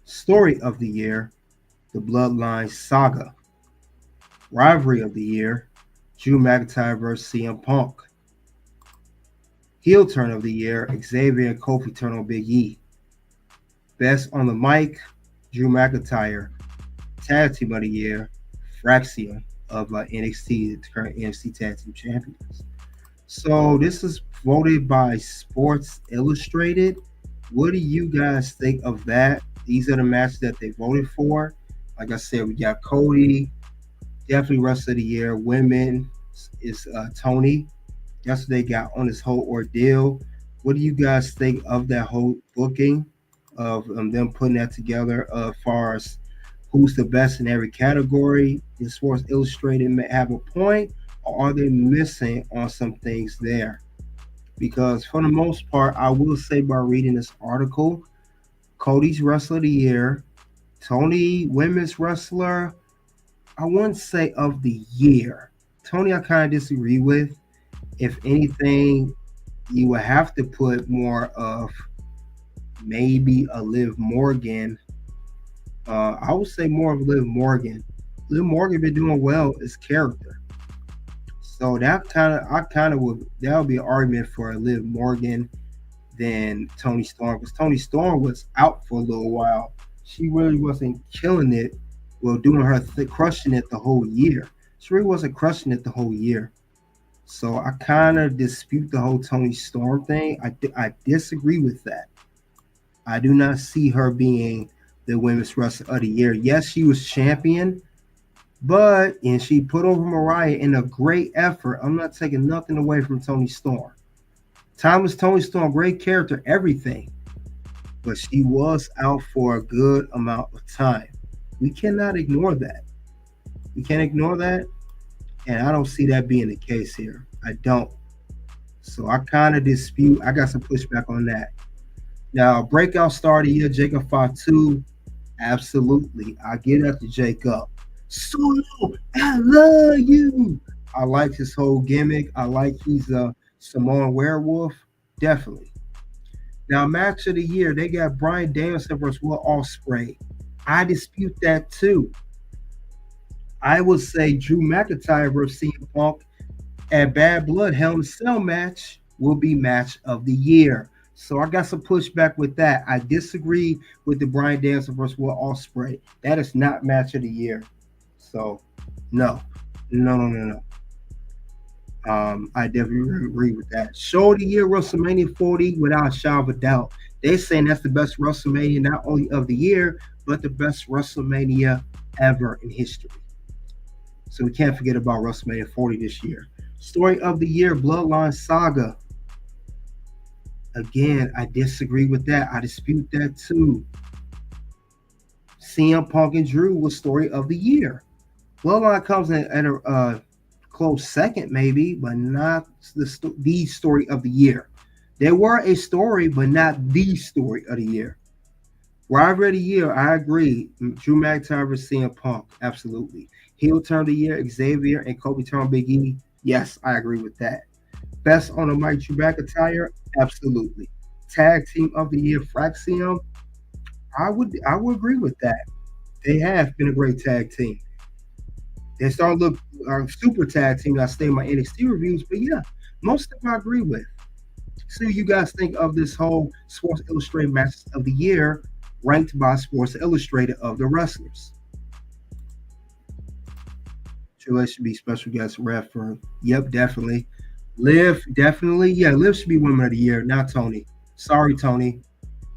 Story of the year, the Bloodline Saga. Rivalry of the year, Drew McIntyre versus CM Punk. Heel turn of the year, Xavier and Kofi turn on Big E. Best on the mic, Drew McIntyre. Tag team of the year, Fraxium of NXT, the current NXT Tag Team Champions. So this is voted by Sports Illustrated. What do you guys think of that? These are the matches that they voted for. Like I said, we got Cody, definitely Wrestler of the Year. Women is Toni. That's what they got on this whole ordeal. What do you guys think of that whole booking of them putting that together as far as who's the best in every category? Is Sports Illustrated may have a point, or are they missing on some things there? Because for the most part, I will say by reading this article, Cody's Wrestler of the Year, Toni Women's Wrestler, I wouldn't say of the year. Toni, I kind of disagree with. If anything, you would have to put more of maybe a Liv Morgan. I would say more of Liv Morgan. Liv Morgan been doing well as character. So that would be an argument for Liv Morgan than Toni Storm, because Toni Storm was out for a little while. She really wasn't killing it, doing her crushing it the whole year. She really wasn't crushing it the whole year. So I kind of dispute the whole Toni Storm thing. I disagree with that. I do not see her being the women's wrestler of the year. Yes, she was champion, and she put over Mariah in a great effort. I'm not taking nothing away from Toni Storm. Toni Storm, great character, everything. But she was out for a good amount of time. We cannot ignore that. We can't ignore that. And I don't see that being the case here. I don't. So I kind of dispute. I got some pushback on that. Now, breakout star of the year, Jacob Fatu. Absolutely. I give that to Jacob. Solo, I love you. I like his whole gimmick. I like he's a Samoan werewolf. Definitely. Now, match of the year, they got Bryan Danielson versus Will Ospreay. I dispute that too. I would say Drew McIntyre versus CM Punk at Bad Blood Hell in a Cell match will be match of the year. So I got some pushback with that. I disagree with the Bryan Danielson versus Will Ospreay. That is not match of the year. So no. I definitely agree with that. Show of the year, WrestleMania 40, without a shadow of a doubt. They saying that's the best WrestleMania, not only of the year, but the best WrestleMania ever in history. So we can't forget about WrestleMania 40 this year. Story of the year, Bloodline Saga. Again, I disagree with that. I dispute that too. CM Punk and Drew was story of the year. Bloodline comes in at a close second, maybe, but not the story of the year. They were a story, but not the story of the year. Rivalry of the year, I agree. Drew McIntyre versus CM Punk, absolutely. Heel turn of the year, Xavier and Kofi turn Big E. Yes, I agree with that. Best on the mic, Drew McIntyre, absolutely. Tag team of the year, Fraxium, I would agree with that. They have been a great tag team. They started to look super tag team. I stay in my NXT reviews, but yeah, most of them I agree with. So you guys think of this whole Sports Illustrated matches of the year ranked by Sports Illustrated of the wrestlers. Triple should be special guest ref for. Yep, definitely. Liv, definitely. Yeah, Liv should be woman of the year, not Toni. Sorry, Toni.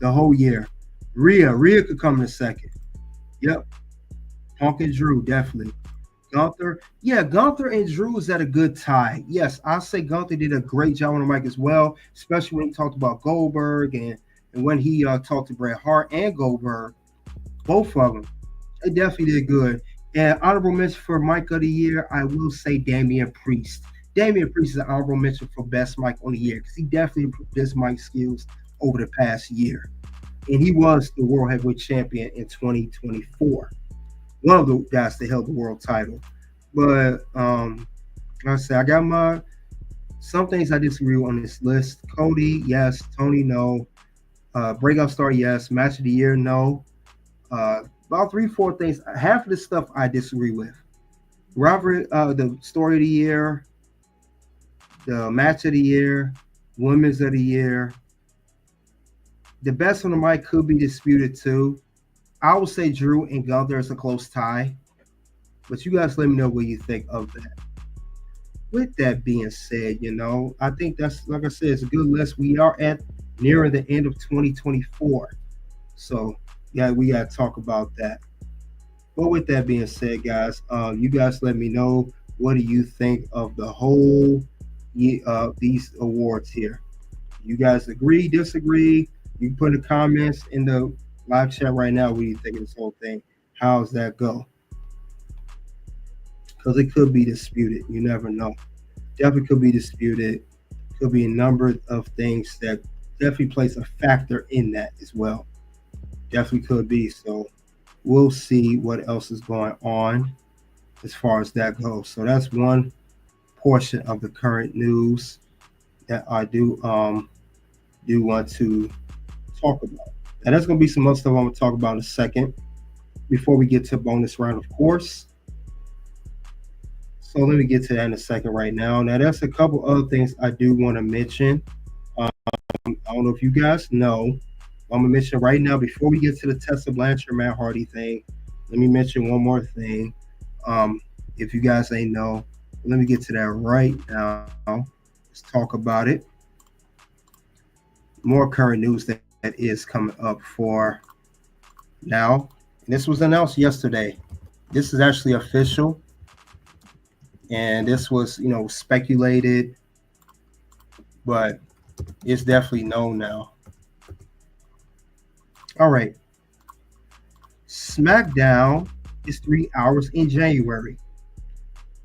The whole year. Rhea could come in a second. Yep. Punk and Drew, definitely. Gunther. Yeah, Gunther and Drew is at a good tie. Yes, I say Gunther did a great job on the mic as well, especially when he talked about Goldberg and when he talked to Bret Hart and Goldberg. Both of them. They definitely did good. And honorable mention for Mic of the Year, I will say Damian Priest. Damian Priest is an honorable mention for best mic on the year because he definitely improved his mic skills over the past year. And he was the World Heavyweight Champion in 2024. One of the guys that held the world title. But like I said, I got some things I disagree with on this list. Cody, yes. Tony, no. Breakout star, yes. Match of the year, no. About 3-4 things. Half of the stuff I disagree with. Rivalry, the story of the year, the match of the year, women's of the year. The best on the mic could be disputed too. I would say Drew and Gunther is a close tie, but you guys let me know what you think of that. With that being said, I think that's, like I said, it's a good list. We are at nearing the end of 2024. So, yeah, we got to talk about that. But with that being said, guys, you guys let me know, what do you think of the whole these awards here? You guys agree, disagree? You can put in the comments in the live chat right now. What do you think of this whole thing? How's that go? Because it could be disputed. You never know. Definitely could be disputed. Could be a number of things that definitely plays a factor in that as well. Definitely could be. So we'll see what else is going on as far as that goes. So that's one portion of the current news that I do want to talk about. And that's going to be some other stuff I'm going to talk about in a second before we get to bonus round, of course. So let me get to that in a second right now. Now, that's a couple other things I do want to mention. I don't know if you guys know. I'm going to mention right now, before we get to the Tessa Blanchard, Matt Hardy thing, let me mention one more thing. If you guys ain't know, let me get to that right now. Let's talk about it. More current news that is coming up for now. And this was announced yesterday. This is actually official. And this was, speculated, but it's definitely known now. All right. SmackDown is 3 hours in January.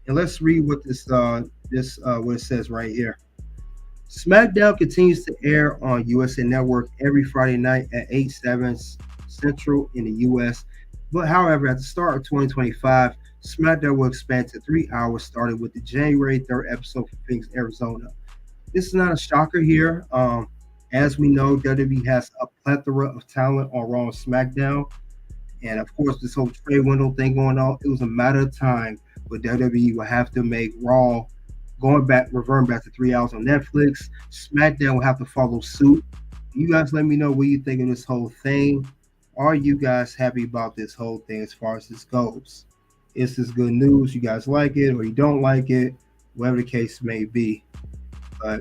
And let's read what what it says right here. SmackDown continues to air on USA Network every Friday night at 8/7 Central in the US. But however, at the start of 2025, SmackDown will expand to 3 hours, starting with the January 3rd episode from Phoenix, Arizona. This is not a shocker here. As we know, WWE has a plethora of talent on Raw and SmackDown. And of course, this whole trade window thing going on, it was a matter of time where WWE will have to make Raw reverting back to 3 hours on Netflix. SmackDown will have to follow suit. You guys let me know what you think of this whole thing. Are you guys happy about this whole thing as far as this goes? Is this good news? You guys like it or you don't like it? Whatever the case may be. But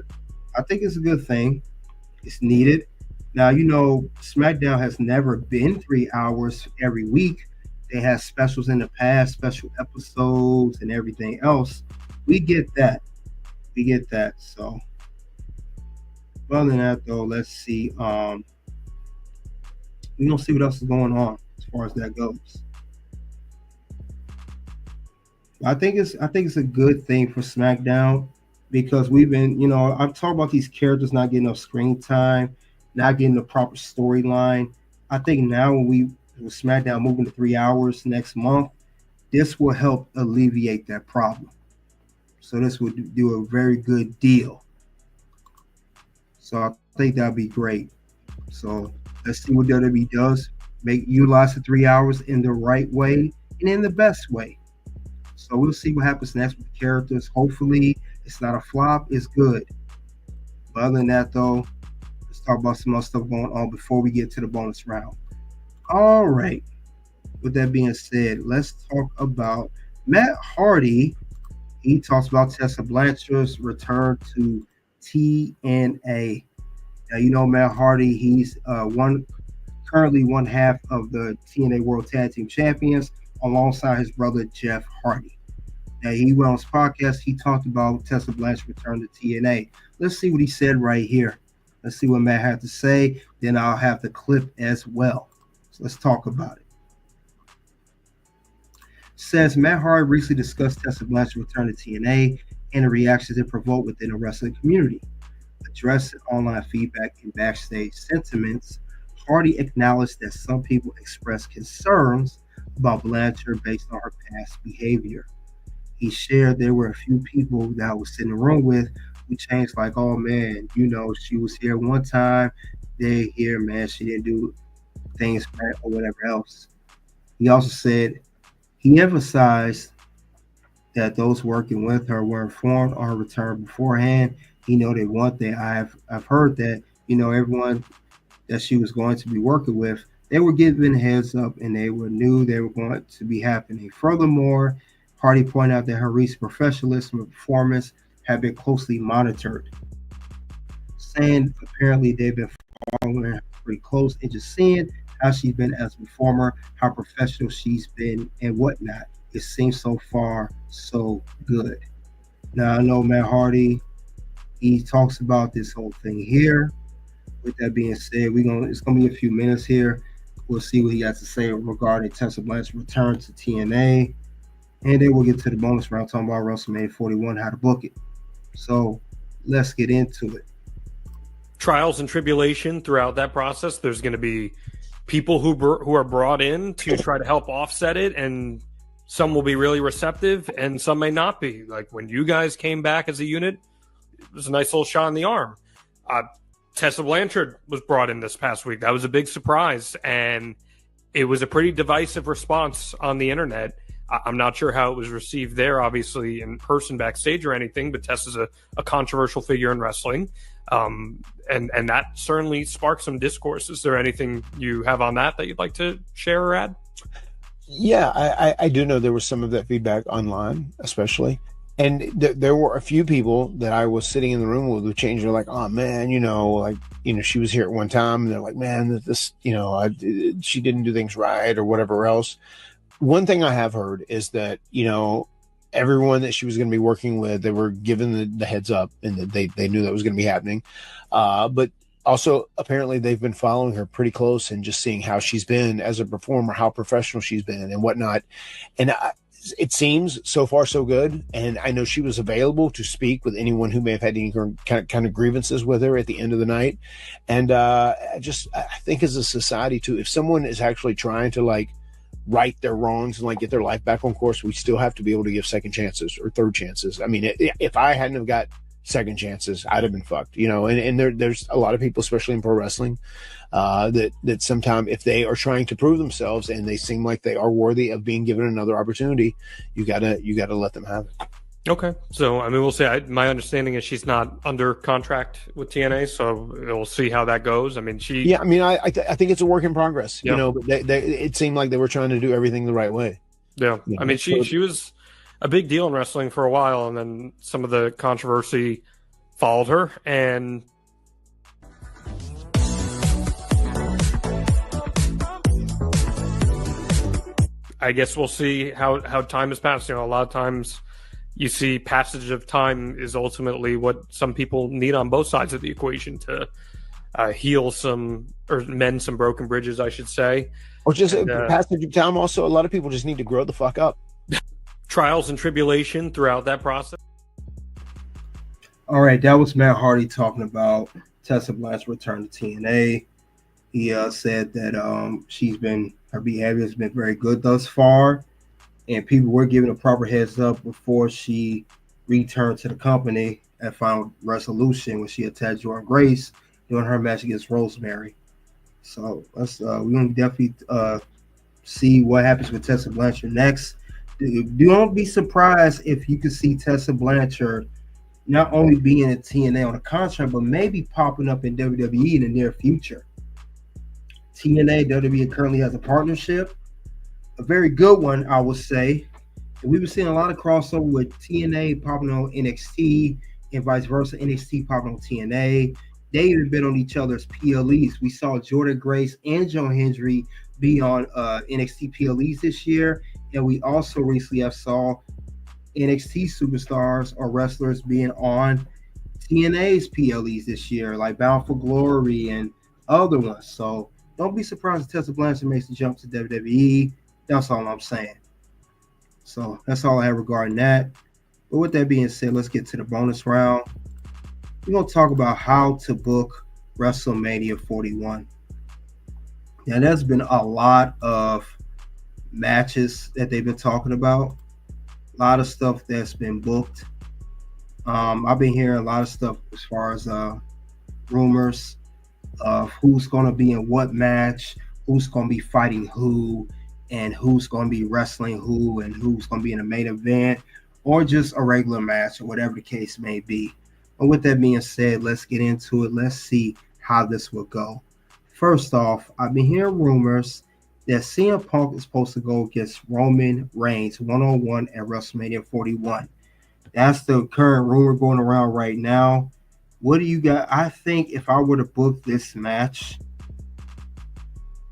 I think it's a good thing. It's needed. Now, SmackDown has never been 3 hours every week. They had specials in the past, special episodes and everything else. We get that. So, other than that, though, let's see. We're gonna see what else is going on as far as that goes. I think it's a good thing for SmackDown because we've been, I'm talking about these characters not getting enough screen time, not getting the proper storyline. I think now with SmackDown moving to 3 hours next month, this will help alleviate that problem. So this would do a very good deal. So I think that'd be great. So let's see what WWE does. Utilize the 3 hours in the right way and in the best way. So we'll see what happens next with the characters. Hopefully it's not a flop. It's good. But other than that, though, let's talk about some other stuff going on before we get to the bonus round. All right. With that being said, let's talk about Matt Hardy. He talks about Tessa Blanchard's return to TNA. Now, Matt Hardy, he's currently one half of the TNA World Tag Team Champions alongside his brother, Jeff Hardy. that he went on his podcast. He talked about Tessa Blanchard's return to TNA. Let's see what he said right here. Let's see what Matt had to say. Then I'll have the clip as well. So let's talk about it. Says Matt Hardy recently discussed Tessa Blanchard's return to TNA and the reactions it provoked within the wrestling community. Addressing online feedback and backstage sentiments, Hardy acknowledged that some people expressed concerns about Blanchard based on her past behavior. He shared there were a few people that I was sitting in the room with who changed, like, oh man, she was here one time, they're here, man, she didn't do things right or whatever else. He also said he emphasized that those working with her were informed on her return beforehand. He noted one thing, I've heard that, everyone that she was going to be working with, they were given heads up and they knew they were going to be happening. Furthermore, Hardy pointed out that her recent professionalism and performance have been closely monitored, saying apparently they've been following her pretty close and just seeing how she's been as a performer, how professional she's been, and whatnot. It seems so far so good. Now, I know Matt Hardy, he talks about this whole thing here. With that being said, it's gonna be a few minutes here. We'll see what he has to say regarding Tessa Blanchard's return to TNA. And then we'll get to the bonus round talking about WrestleMania 41, how to book it. So let's get into it. Trials and tribulation throughout that process. There's going to be people who are brought in to try to help offset it, and some will be really receptive and some may not be. Like when you guys came back as a unit, it was a nice little shot in the arm. Tessa Blanchard was brought in this past week. That was a big surprise, and it was a pretty divisive response on the internet. I'm not sure how it was received there, obviously, in person backstage or anything, but Tessa's a controversial figure in wrestling. And that certainly sparked some discourse. Is there anything you have on that you'd like to share or add? Yeah, I do know there was some of that feedback online, especially. And there were a few people that I was sitting in the room with who changed. They're like, oh, man, she was here at one time. And they're like, man, this, she didn't do things right or whatever else. One thing I have heard is that, everyone that she was going to be working with, they were given the heads up and that they knew that was going to be happening. But also, apparently, they've been following her pretty close and just seeing how she's been as a performer, how professional she's been and whatnot. And it seems so far so good. And I know she was available to speak with anyone who may have had any kind of grievances with her at the end of the night. And I think as a society, too, if someone is actually trying to, right their wrongs and get their life back on course, we still have to be able to give second chances or third chances. I mean, if I hadn't have got second chances, I'd have been fucked, and there's a lot of people, especially in pro wrestling, that sometimes if they are trying to prove themselves and they seem like they are worthy of being given another opportunity, you gotta let them have it. Okay. So, I mean, we'll see. My understanding is she's not under contract with TNA, so we'll see how that goes. I mean, I think it's a work in progress, but it seemed like they were trying to do everything the right way. Yeah. I mean, she was a big deal in wrestling for a while, and then some of the controversy followed her, and I guess we'll see how time has passed. A lot of times you see passage of time is ultimately what some people need on both sides of the equation to heal some or mend some broken bridges, I should say. Or just passage of time. Also, a lot of people just need to grow the fuck up. Trials and tribulation throughout that process. All right, that was Matt Hardy talking about Tessa Blanchard's return to TNA. He said that her behavior has been very good thus far, and people were given a proper heads up before she returned to the company at Final Resolution when she attacked Jordynne Grace during her match against Rosemary. So we're going to definitely see what happens with Tessa Blanchard next. Don't be surprised if you could see Tessa Blanchard not only being in TNA on a contract, but maybe popping up in WWE in the near future. TNA, WWE currently has a partnership, a very good one, I would say. And we've been seeing a lot of crossover with TNA popping on NXT and vice versa, NXT popping on TNA. They even been on each other's PLEs. We saw Jordynne Grace and Joe Hendry be on NXT PLEs this year. And we also recently saw NXT superstars or wrestlers being on TNA's PLEs this year, like Bound for Glory and other ones. So don't be surprised if Tessa Blanchard makes the jump to WWE. That's all I'm saying. So that's all I have regarding that. But with that being said, let's get to the bonus round. We're going to talk about how to book WrestleMania 41. Now, there's been a lot of matches that they've been talking about. A lot of stuff that's been booked. I've been hearing a lot of stuff as far as rumors of who's going to be in what match, who's going to be fighting who, and who's going to be wrestling who, and who's going to be in a main event, or just a regular match, or whatever the case may be. But with that being said, let's get into it. Let's see how this will go. First off, I've been hearing rumors that CM Punk is supposed to go against Roman Reigns one-on-one at WrestleMania 41. That's the current rumor going around right now. What do you got? I think if I were to book this match,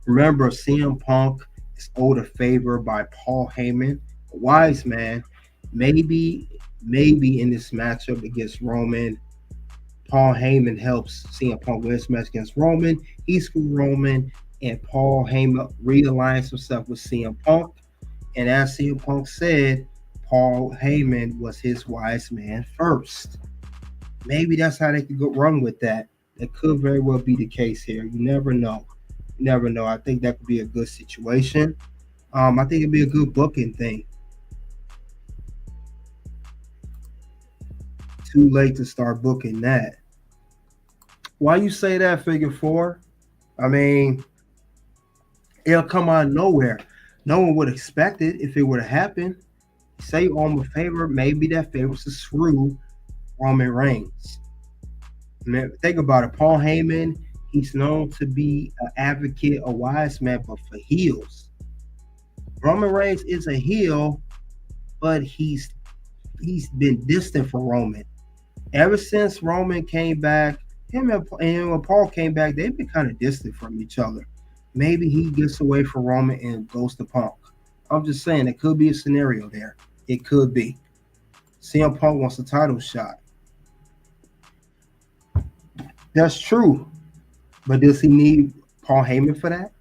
remember CM Punk is owed a favor by Paul Heyman, a wise man. Maybe in this matchup against Roman, Paul Heyman helps CM Punk win this match against Roman. He screwed Roman, and Paul Heyman realigns himself with CM Punk. And as CM Punk said, Paul Heyman was his wise man first. Maybe that's how they could go run with that. That could very well be the case here. You never know. You never know. I think that could be a good situation. I think it'd be a good booking thing. Too late to start booking that. Why you say that, Figure 4? I mean, it'll come out of nowhere. No one would expect it if it were to happen. Say you owe him a favor, maybe that favor's to screw Roman Reigns. Man, think about it. Paul Heyman, he's known to be an advocate, a wise man, but for heels. Roman Reigns is a heel, but he's been distant from Roman. Ever since Roman came back, him and when Paul came back, they've been kind of distant from each other. Maybe he gets away from Roman and goes to Punk. I'm just saying, it could be a scenario there. It could be. CM Punk wants a title shot. That's true. But does he need Paul Heyman for that?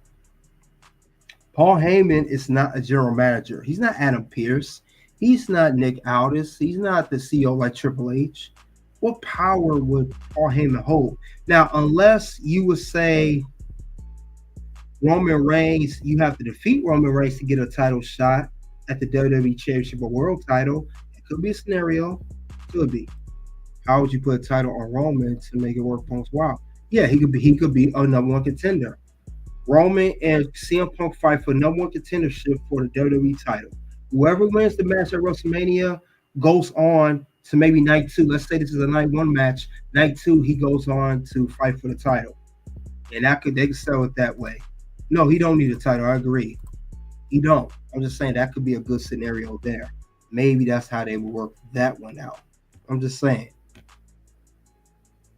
Paul Heyman is not a general manager. He's not Adam Pearce. He's not Nick Aldis. He's not the CEO like Triple H. What power would Paul Heyman hold? Now, unless you would say Roman Reigns, you have to defeat Roman Reigns to get a title shot at the WWE Championship or World title. It could be a scenario. Could be. How would you put a title on Roman to make it work Punk's while? Yeah, he could be a number one contender. Roman and CM Punk fight for number one contendership for the WWE title. Whoever wins the match at WrestleMania goes on to maybe night 2. Let's say this is a night 1 match. Night 2, he goes on to fight for the title. And they could sell it that way. No, he don't need a title. I agree. He don't. I'm just saying that could be a good scenario there. Maybe that's how they would work that one out. I'm just saying.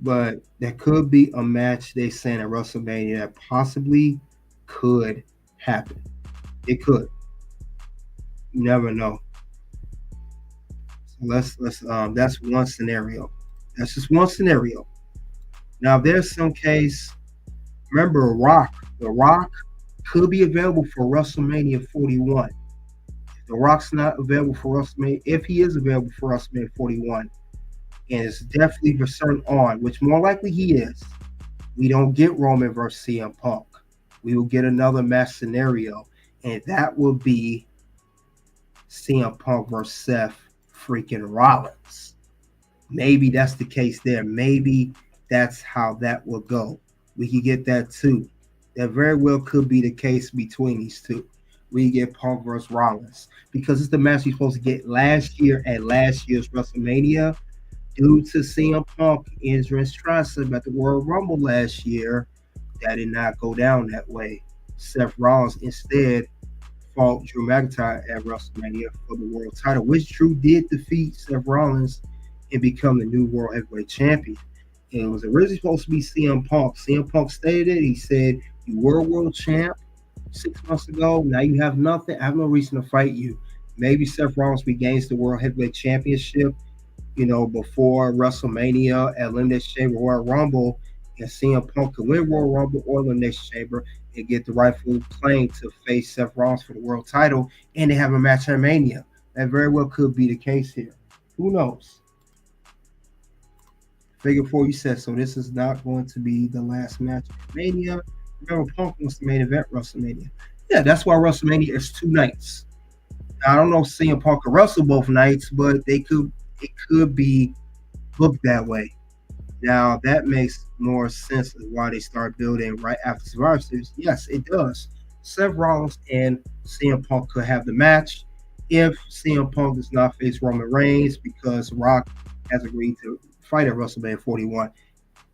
But there could be a match they saying at WrestleMania that possibly could happen. It could. You never know. So let's that's one scenario. That's just one scenario. Now if there's some case, remember The Rock could be available for WrestleMania 41. If The Rock's not available for WrestleMania, if he is available for WrestleMania 41, and it's definitely for certain on, which more likely he is, we don't get Roman versus CM Punk. We will get another match scenario, and that will be CM Punk versus Seth freaking Rollins. Maybe that's the case there. Maybe that's how that will go. We could get that too. That very well could be the case between these two. We get Punk versus Rollins because it's the match we're supposed to get last year at last year's WrestleMania. Due to CM Punk injuring Strasser at the World Rumble last year, that did not go down that way. Seth Rollins instead fought Drew McIntyre at WrestleMania for the world title, which Drew did defeat Seth Rollins and become the new World Heavyweight Champion. And it was originally supposed to be CM Punk. CM Punk stated it. He said, "You were world champ 6 months ago. Now you have nothing. I have no reason to fight you." Maybe Seth Rollins regains the World Heavyweight Championship, before WrestleMania at Elimination Chamber or Rumble, and CM Punk could win Royal Rumble or Elimination Chamber and get the rightful claim to face Seth Rollins for the world title, and they have a match at Mania. That very well could be the case here. Who knows? Figure 4, you said, so this is not going to be the last match at Mania. Remember, Punk wants the main event WrestleMania. Yeah, that's why WrestleMania is 2 nights. Now, I don't know if CM Punk could wrestle both nights, but it could be booked that way. Now, that makes more sense of why they start building right after Survivor Series. Yes, it does. Seth Rollins and CM Punk could have the match if CM Punk does not face Roman Reigns, because Rock has agreed to fight at WrestleMania 41.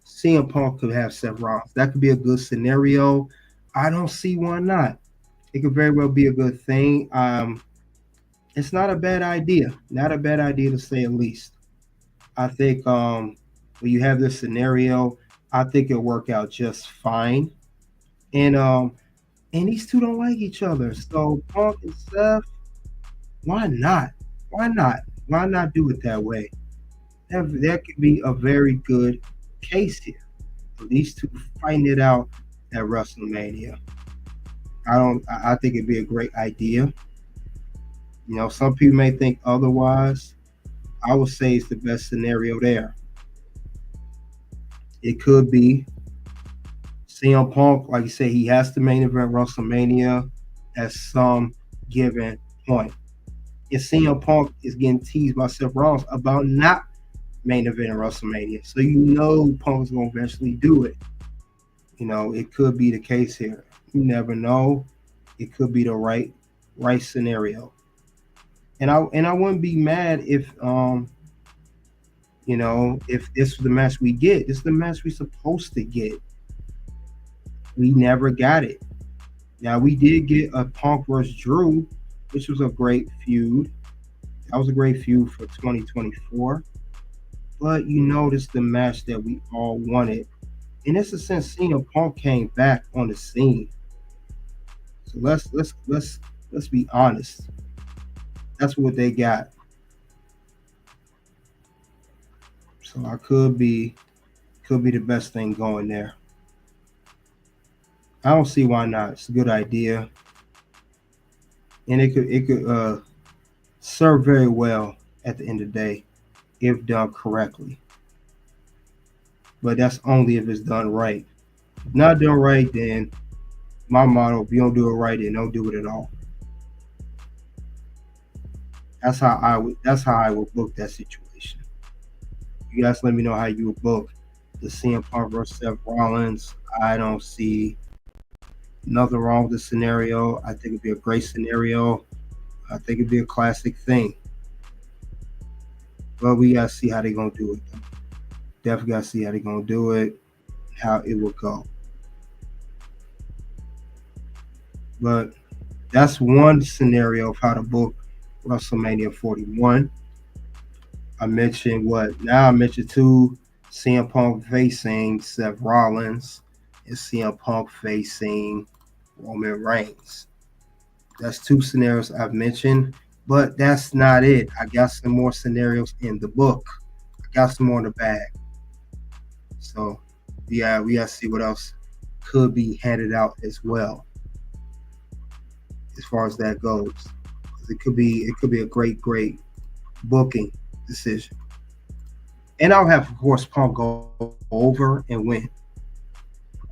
CM Punk could have Seth Rollins. That could be a good scenario. I don't see why not. It could very well be a good thing. It's not a bad idea. Not a bad idea, to say at least. I think when you have this scenario, I think it'll work out just fine. And these two don't like each other. So Punk and Seth, why not? Why not? Why not do it that way? That could be a very good case here. These two fighting it out at WrestleMania. I think it'd be a great idea. Some people may think otherwise. I would say it's the best scenario there. It could be CM Punk, like you say, he has to main event WrestleMania at some given point. If CM Punk is getting teased by Seth Rollins about not main event WrestleMania, so Punk's going to eventually do it. It could be the case here. You never know. It could be the right scenario. And I wouldn't be mad if if this was the match we get. This is the match we're supposed to get. We never got it. Now, we did get a Punk versus Drew, which was a great feud. That was a great feud for 2024. But this is the match that we all wanted. In this sense, CM Punk came back on the scene. So let's be honest. That's what they got. So I could be the best thing going there. I don't see why not. It's a good idea. And it could serve very well at the end of the day if done correctly. But that's only if it's done right. If not done right, then my motto, if you don't do it right, then don't do it at all. That's how I would book that situation. You guys let me know how you would book the CM Punk versus Seth Rollins. I don't see nothing wrong with the scenario. I think it'd be a great scenario. I think it'd be a classic thing. But we gotta see how they're gonna do it. Definitely gotta see how they're gonna do it, how it will go. But that's one scenario of how to book WrestleMania 41. I mentioned two, CM Punk facing Seth Rollins and CM Punk facing Roman Reigns. That's 2 scenarios I've mentioned, but that's not it. I got some more scenarios in the book. I got some more in the bag. So yeah, we gotta see what else could be handed out as well, as far as that goes. It could be a great booking decision. And I'll have, of course, Punk go over and win.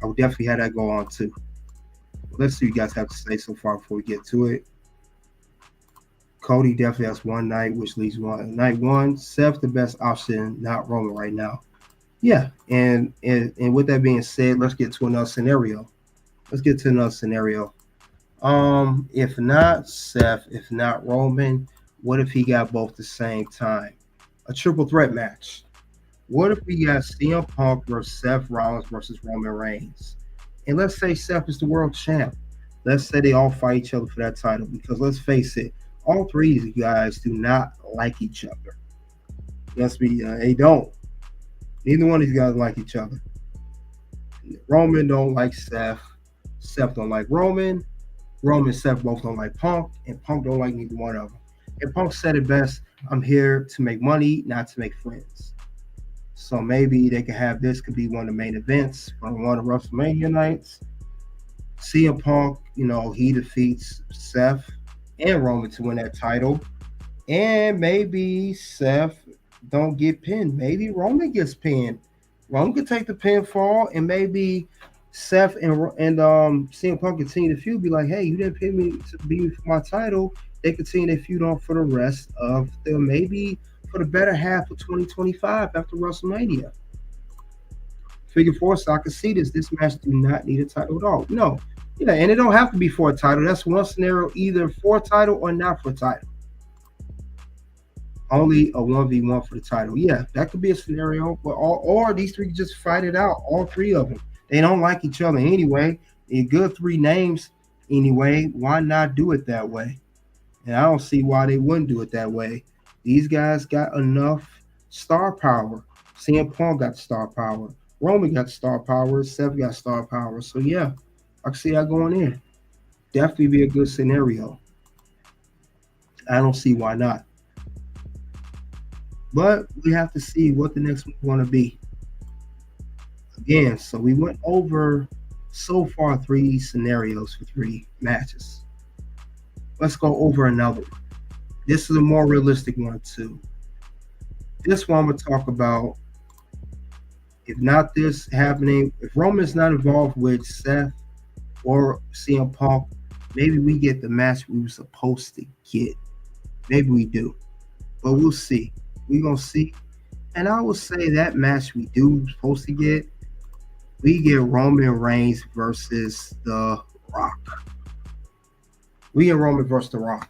I would definitely have that go on too. Let's see what you guys have to say so far before we get to it. Cody definitely has one night, which leaves one. Night 1, Seth the best option, not Roman right now. Yeah, and with that being said, let's get to another scenario. If not Seth, if not Roman, what if he got both at the same time? A triple threat match. What if we got CM Punk versus Seth Rollins versus Roman Reigns? And let's say Seth is the world champ. Let's say they all fight each other for that title, because let's face it, all 3 of you guys do not like each other. They don't. Neither one of these guys like each other. Roman don't like Seth. Seth don't like Roman. Roman and Seth both don't like Punk, and Punk don't like neither one of them. And Punk said it best, I'm here to make money, not to make friends. So maybe they could have this could be one of the main events on one of WrestleMania nights. CM Punk, he defeats Seth and Roman to win that title. And maybe Seth don't get pinned. Maybe Roman gets pinned. Roman could take the pinfall, and maybe Seth and CM Punk continue to feud. Be like, hey, you didn't pin me to beat me for my title. They continue their feud on for the rest of maybe for the better half of 2025 after WrestleMania. Figure 4, so I can see this. This match do not need a title at all. No. Yeah, and it don't have to be for a title. That's one scenario, either for a title or not for a title. Only a 1v1 for the title. Yeah, that could be a scenario. But or these three just fight it out. All three of them. They don't like each other anyway. They're good three names anyway. Why not do it that way? And I don't see why they wouldn't do it that way. These guys got enough star power. CM Punk got star power. Roman got star power. Seth got star power. So yeah, I can see that going in. Definitely be a good scenario. I don't see why not. But we have to see what the next one's going to be. Again, so we went over so far 3 scenarios for 3 matches. Let's go over another one. This is a more realistic one too. This one I'm going to talk about, if not this happening, if Roman's not involved with Seth or CM Punk, maybe we get the match we were supposed to get. Maybe we do. But we'll see. We're going to see. And I will say that match we do supposed to get, we get Roman Reigns versus The Rock. We get Roman versus The Rock.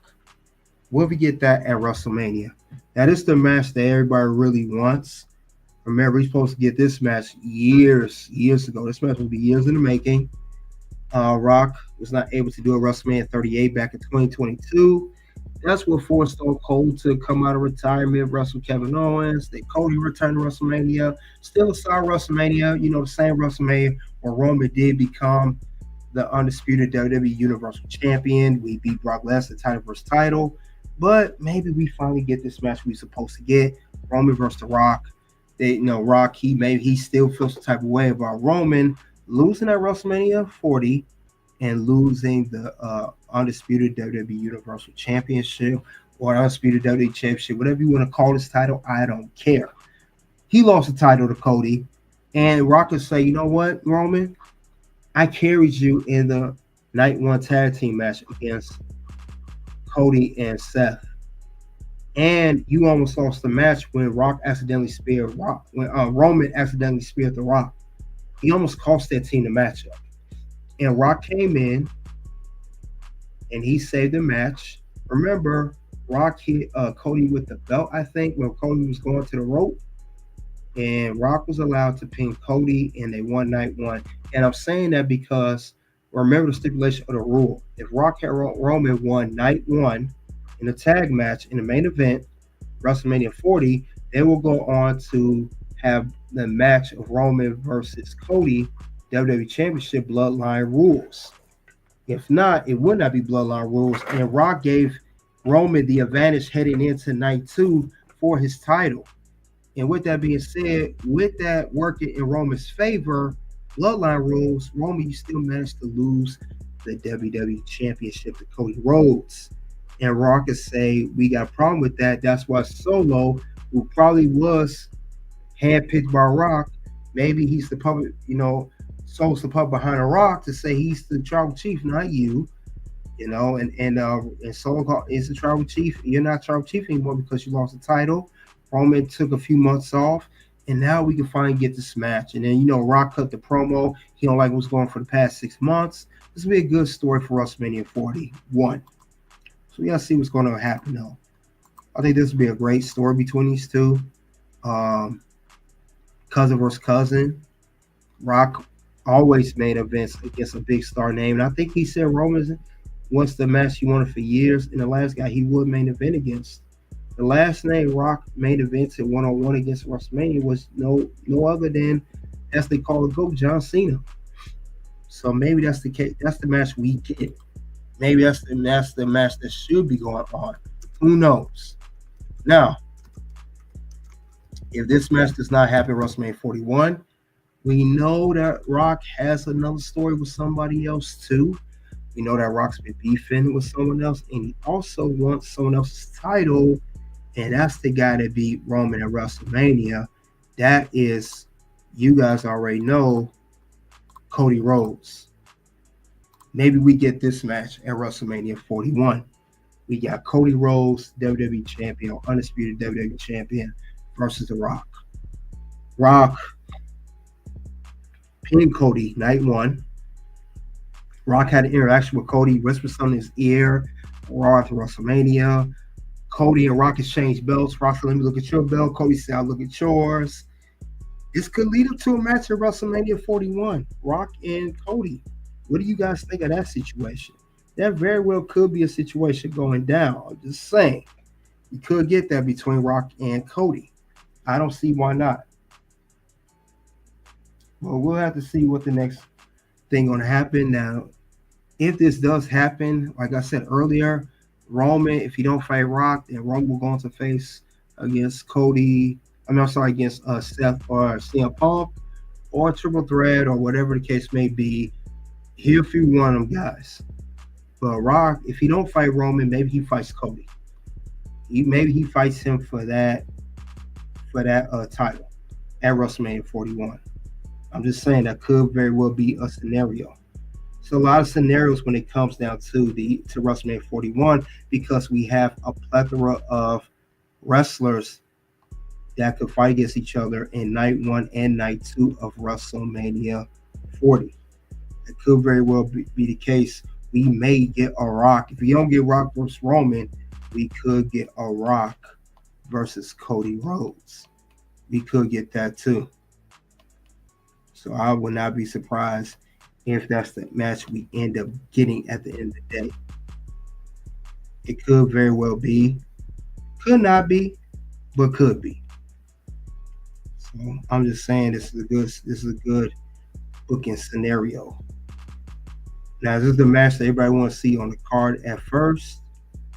Will we get that at WrestleMania? That is the match that everybody really wants. Remember, we're supposed to get this match years ago. This match will be years in the making. Rock was not able to do a WrestleMania 38 back in 2022. That's what forced Stone Cold to come out of retirement, wrestle Kevin Owens. Then Cody returned to WrestleMania. Still a star WrestleMania, the same WrestleMania where Roman did become the undisputed WWE Universal Champion. We beat Brock Lesnar, title versus title. But maybe we finally get this match we're supposed to get. Roman versus The Rock. Rock, he still feels the type of way about Roman losing at WrestleMania 40 and losing the undisputed WWE Universal Championship or undisputed WWE Championship, whatever you want to call this title, I don't care. He lost the title to Cody, and Rock will say, you know what, Roman, I carried you in the night 1 tag team match against Cody and Seth. And you almost lost the match when Rock accidentally speared Rock. When Roman accidentally speared The Rock. He almost cost that team the matchup. And Rock came in and he saved the match. Remember, Rock hit Cody with the belt, I think, when Cody was going to the rope. And Rock was allowed to pin Cody and they won night 1. And I'm saying that because remember the stipulation of the rule. If Rock and Roman won night 1 in a tag match in the main event, WrestleMania 40, they will go on to have the match of Roman versus Cody, WWE Championship Bloodline rules. If not, it would not be Bloodline rules. And Rock gave Roman the advantage heading into night 2 for his title. And with that being said, with that working in Roman's favor, Bloodline rules, Roman, you still managed to lose the WWE Championship to Cody Rhodes. And Rock is say, we got a problem with that. That's why Solo, who probably was handpicked by Rock, maybe he's the puppet, Solo's the puppet behind a Rock to say he's the tribal chief, not you. And Solo is the tribal chief. You're not tribal chief anymore because you lost the title. Roman took a few months off, and now we can finally get this match. And then, Rock cut the promo. He don't like what's going on for the past 6 months. This will be a good story for WrestleMania 41. So we got to see what's going to happen, though. I think this will be a great story between these two. Cousin versus cousin. Rock always made events against a big star name. And I think he said Roman wants the match he wanted for years. And the last guy he would main event against. The last name Rock main events at 1-on-1 against WrestleMania was no other than, as they call it, GOAT, John Cena. So maybe that's the case. That's the match we get. Maybe that's the match that should be going on. Who knows? Now, if this match does not happen at WrestleMania 41, we know that Rock has another story with somebody else too. We know that Rock's been beefing with someone else, and he also wants someone else's title, and that's the guy that beat Roman at WrestleMania. That is, you guys already know, Cody Rhodes. Maybe we get this match at WrestleMania 41. We got Cody Rhodes, WWE Champion, undisputed WWE Champion, versus The Rock. Rock pinned Cody night one. Rock had an interaction with Cody, whispered something in his ear. Raw after WrestleMania. Cody and Rock exchanged belts. Rock said, "Let me look at your belt." Cody said, "I'll look at yours." This could lead up to a match at WrestleMania 41. Rock and Cody. What do you guys think of that situation? That very well could be a situation going down. I'm just saying. You could get that between Rock and Cody. I don't see why not. Well, we'll have to see what the next thing going to happen. Now, if this does happen, like I said earlier, Roman, if he don't fight Rock, then Roman will go on to face against Cody. Against Seth or CM Punk or Triple Threat or whatever the case may be. He'll be one of them guys. But Rock, if he don't fight Roman, maybe he fights Cody. Maybe he fights him for that title at WrestleMania 41. I'm just saying that could very well be a scenario. So a lot of scenarios when it comes down to WrestleMania 41, because we have a plethora of wrestlers that could fight against each other in night one and night two of WrestleMania 40. It could very well be the case. We may get a Rock. If we don't get Rock versus Roman, we could get a Rock versus Cody Rhodes. We could get that too. So I would not be surprised if that's the match we end up getting at the end of the day. It could very well be. Could not be, but could be. So I'm just saying this is a good booking scenario. Now, is this the match that everybody wants to see on the card at first?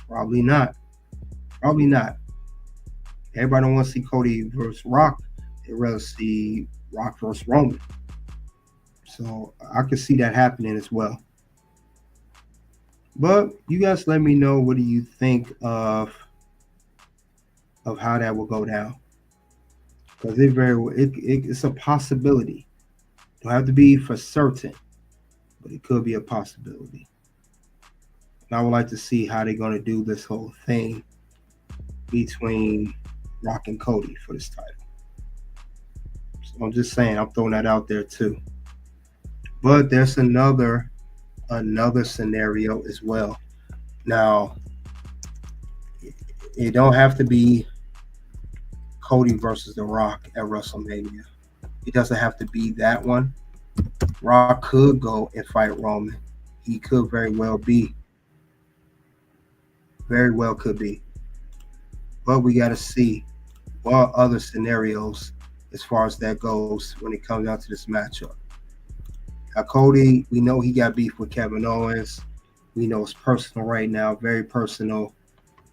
Probably not. Probably not. Everybody don't want to see Cody versus Rock. They'd rather see Rock versus Roman. So I could see that happening as well. But you guys let me know, what do you think of how that will go down? Because it's a possibility. Don't have to be for certain, but it could be a possibility. And I would like to see how they're going to do this whole thing between Rock and Cody for this title. So I'm just saying, I'm throwing that out there too. But there's another scenario as well. Now, it don't have to be Cody versus The Rock at WrestleMania. It doesn't have to be that one. Rock could go and fight Roman. He could very well be. Very well could be. But we got to see what other scenarios as far as that goes when it comes down to this matchup. Now, Cody, we know he got beef with Kevin Owens. We know it's personal right now, very personal.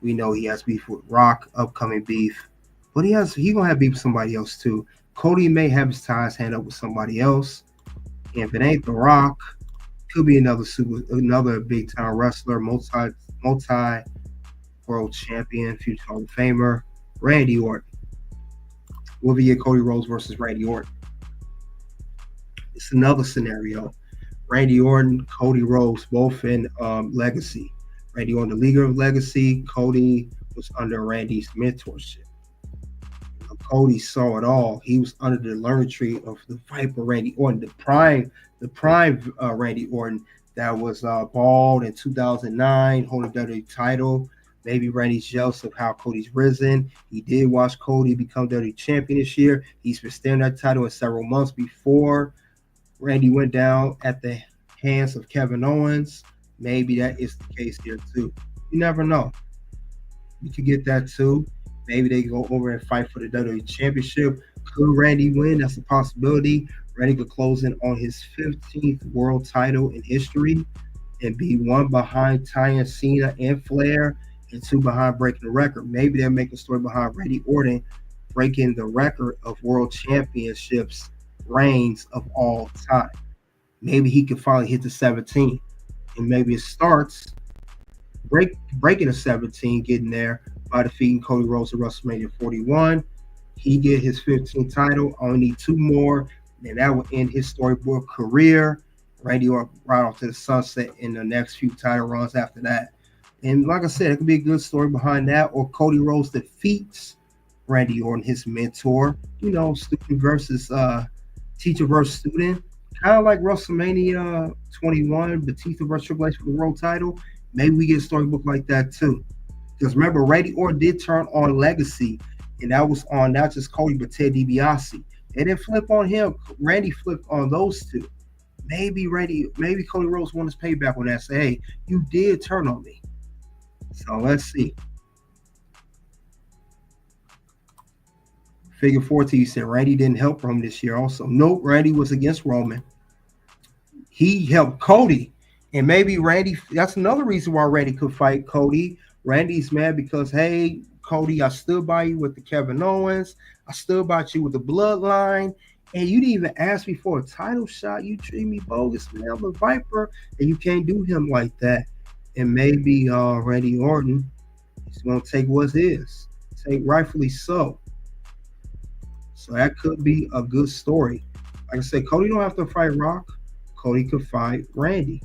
We know he has beef with Rock, upcoming beef. But he gonna have beef with somebody else too. Cody may have his ties hand up with somebody else. And if it ain't The Rock, could be another big time wrestler, multi world champion, future Hall of Famer, Randy Orton. Will we get Cody Rhodes versus Randy Orton? It's another scenario. Randy Orton, Cody Rhodes, both in Legacy. Randy Orton, the leader of Legacy. Cody was under Randy's mentorship. Cody saw it all. He was under the learning tree of the Viper Randy Orton, the prime Randy Orton that was bald in 2009, holding WWE title. Maybe Randy's jealous of how Cody's risen. He did watch Cody become WWE champion this year. He's been staring that title in several months before Randy went down at the hands of Kevin Owens. Maybe that is the case here too. You never know. You could get that too. Maybe they go over and fight for the WWE Championship. Could Randy win? That's a possibility. Randy could close in on his 15th world title in history and be one behind Cena and Flair and 2 behind breaking the record. Maybe they'll make a story behind Randy Orton breaking the record of world championships reigns of all time. Maybe he can finally hit the 17, and maybe it starts breaking the 17, getting there by defeating Cody Rhodes at WrestleMania 41. He get his 15th title. Only need 2 more, and that will end his storyboard career. Randy Orton right off to the sunset in the next few title runs after that. And like I said, it could be a good story behind that. Or Cody Rhodes defeats Randy Orton, his mentor. You know, student versus teacher versus student. Kind of like WrestleMania 21, Batista versus Triple H for the world title. Maybe we get a storybook like that too. Because remember, Randy Orton did turn on Legacy, and that was on not just Cody, but Ted DiBiase. They didn't flip on him. Randy flipped on those two. Maybe Cody Rhodes won his payback on that. Say, hey, you did turn on me. So let's see. Figure 14 said Randy didn't help Roman this year also. Nope, Randy was against Roman. He helped Cody. And maybe Randy, that's another reason why Randy could fight Cody. Randy's mad because, hey, Cody, I stood by you with the Kevin Owens. I stood by you with the Bloodline. And you didn't even ask me for a title shot. You treat me bogus, man. I'm a Viper, and you can't do him like that. And maybe Randy Orton is going to take what's his. Take rightfully so. So that could be a good story. Like I said, Cody don't have to fight Rock. Cody could fight Randy.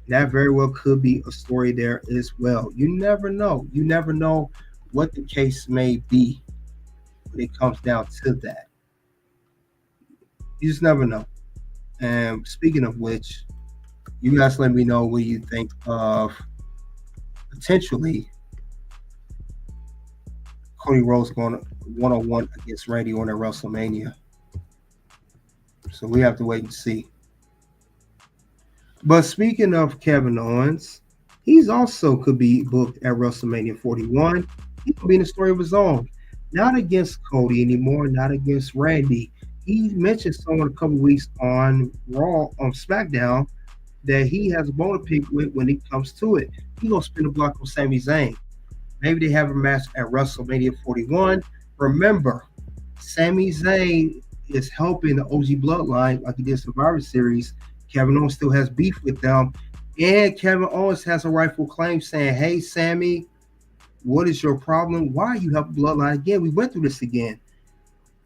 That very well could be a story there as well. You never know. You never know what the case may be when it comes down to that. You just never know. And speaking of which, you guys let me know what you think of potentially Cody Rhodes going one-on-one against Randy Orton at WrestleMania. So we have to wait and see. But speaking of Kevin Owens, he's also could be booked at WrestleMania 41. He could be in a story of his own. Not against Cody anymore, not against Randy. He mentioned someone a couple weeks on Raw, on SmackDown, that he has a bone to pick with when it comes to it. He's going to spin the block on Sami Zayn. Maybe they have a match at WrestleMania 41. Remember, Sami Zayn is helping the OG Bloodline like he did Survivor Series. Kevin Owens still has beef with them. And Kevin Owens has a rightful claim saying, hey, Sami, what is your problem? Why are you helping Bloodline again? We went through this again.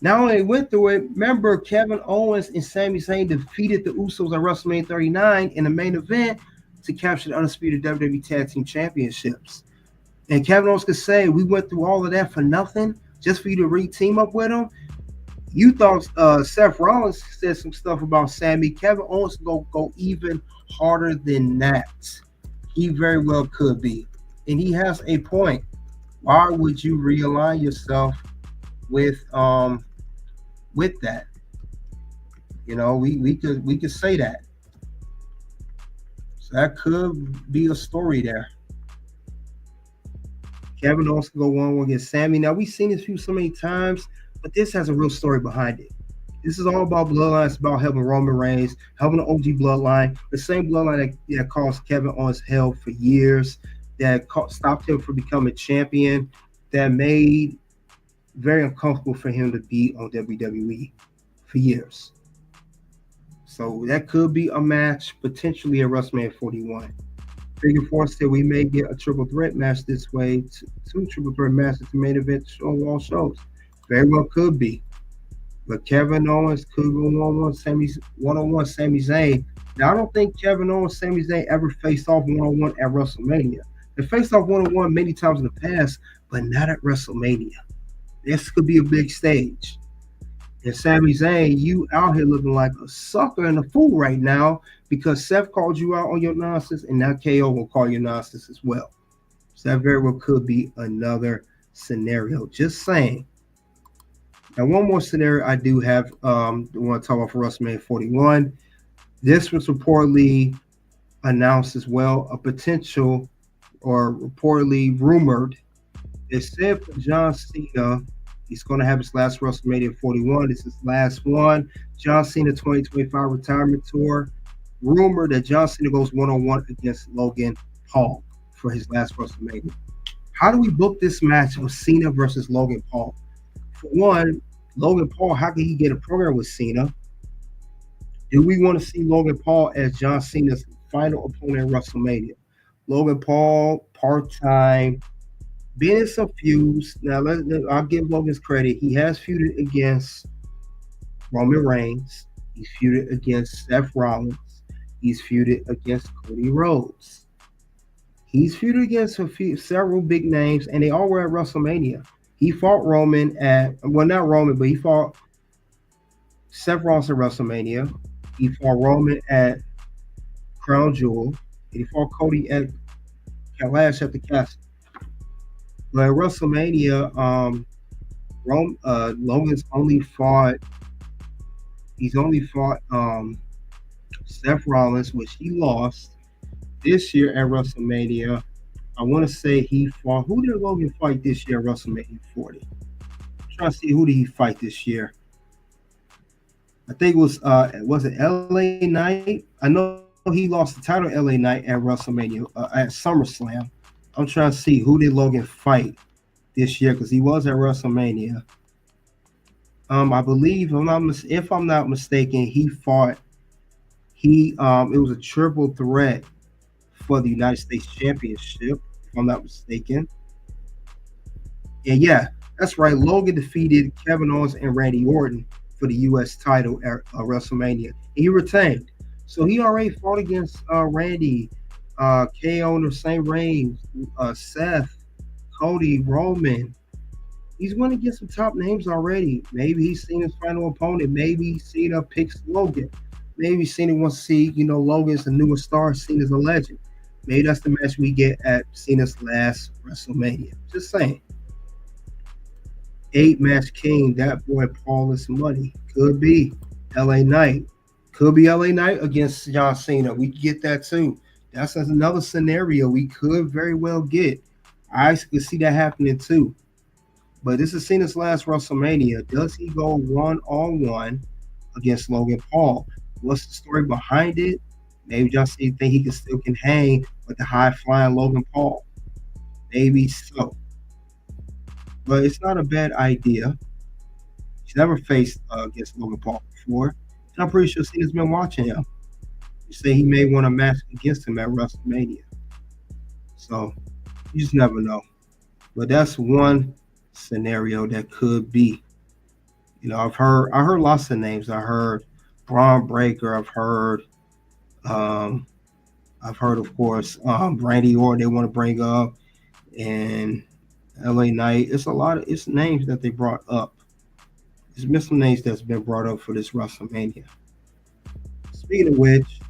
Not only went through it, remember Kevin Owens and Sami Zayn defeated the Usos at WrestleMania 39 in the main event to capture the undisputed WWE Tag Team Championships. And Kevin Owens could say, we went through all of that for nothing, just for you to re-team up with him. You thought Seth Rollins said some stuff about Sami. Kevin Owens will go even harder than that. He very well could be. And he has a point. Why would you realign yourself with that? You know, we could say that. So that could be a story there. Kevin Owens can go one against Sami. Now we've seen this feud so many times, but this has a real story behind it. This is all about Bloodline. It's about helping Roman Reigns, helping the OG Bloodline, the same Bloodline that caused Kevin Owens hell for years, that stopped him from becoming champion, that made very uncomfortable for him to be on WWE for years. So that could be a match potentially at WrestleMania 41. Figure 4 said we may get a triple threat match this way, two triple threat matches to main event on all shows. Very well could be. But Kevin Owens could go one-on-one Sami Zayn. Now, I don't think Kevin Owens and Sami Zayn ever faced off one-on-one at WrestleMania. They faced off one-on-one many times in the past, but not at WrestleMania. This could be a big stage. And Sami Zayn, you out here looking like a sucker and a fool right now because Seth called you out on your nonsense, and now KO will call you nonsense as well. So that very well could be another scenario. Just saying. Now, one more scenario I do have, I want to talk about for WrestleMania 41. This was reportedly announced as well, a potential or reportedly rumored. It said for John Cena, he's going to have his last WrestleMania 41. This is his last one. John Cena 2025 retirement tour. Rumored that John Cena goes one-on-one against Logan Paul for his last WrestleMania. How do we book this match of Cena versus Logan Paul? For one, Logan Paul, how can he get a program with Cena? Do we want to see Logan Paul as John Cena's final opponent at WrestleMania? Logan Paul, part-time, been in some feuds. Now, I'll give Logan's credit. He has feuded against Roman Reigns. He's feuded against Seth Rollins. He's feuded against Cody Rhodes. He's feuded against several big names, and they all were at WrestleMania. He fought Roman not Roman, but he fought Seth Rollins at WrestleMania. He fought Roman at Crown Jewel. And he fought Cody at Clash at the Castle. But at WrestleMania, Logan's only fought. He's only fought Seth Rollins, which he lost. This year at WrestleMania, I want to say he fought. Who did Logan fight this year at WrestleMania 40? I'm trying to see who did he fight this year. I think it was it LA Knight? I know he lost the title LA Knight at WrestleMania at SummerSlam. I'm trying to see who did Logan fight this year because he was at WrestleMania. I believe if I'm not mistaken, he fought. It was a triple threat for the United States Championship, if I'm not mistaken. And yeah, that's right. Logan defeated Kevin Owens and Randy Orton for the U.S. title at WrestleMania. And he retained. So he already fought against Randy, KO in the same range, Seth, Cody, Roman. He's won against some top names already. Maybe he's seen his final opponent. Maybe Cena picks Logan. Maybe Cena wants to see, Logan's the newest star, Cena's a legend. Maybe that's the match we get at Cena's last WrestleMania. Just saying. 8-match king, that boy Paul is money. Could be LA Knight. Could be LA Knight against John Cena. We get that too. That's another scenario we could very well get. I could see that happening too. But this is Cena's last WrestleMania. Does he go one-on-one against Logan Paul? What's the story behind it? Maybe John Cena think he can hang with the high-flying Logan Paul. Maybe so. But it's not a bad idea. He's never faced against Logan Paul before. And I'm pretty sure Cena's been watching him. You say he may want a match against him at WrestleMania. So you just never know. But that's one scenario that could be. I heard lots of names. I heard Braun Breaker. I've heard, of course, Randy Orton they want to bring up, and LA Knight. It's names that they brought up. There's been some names that's been brought up for this WrestleMania. Speaking of which,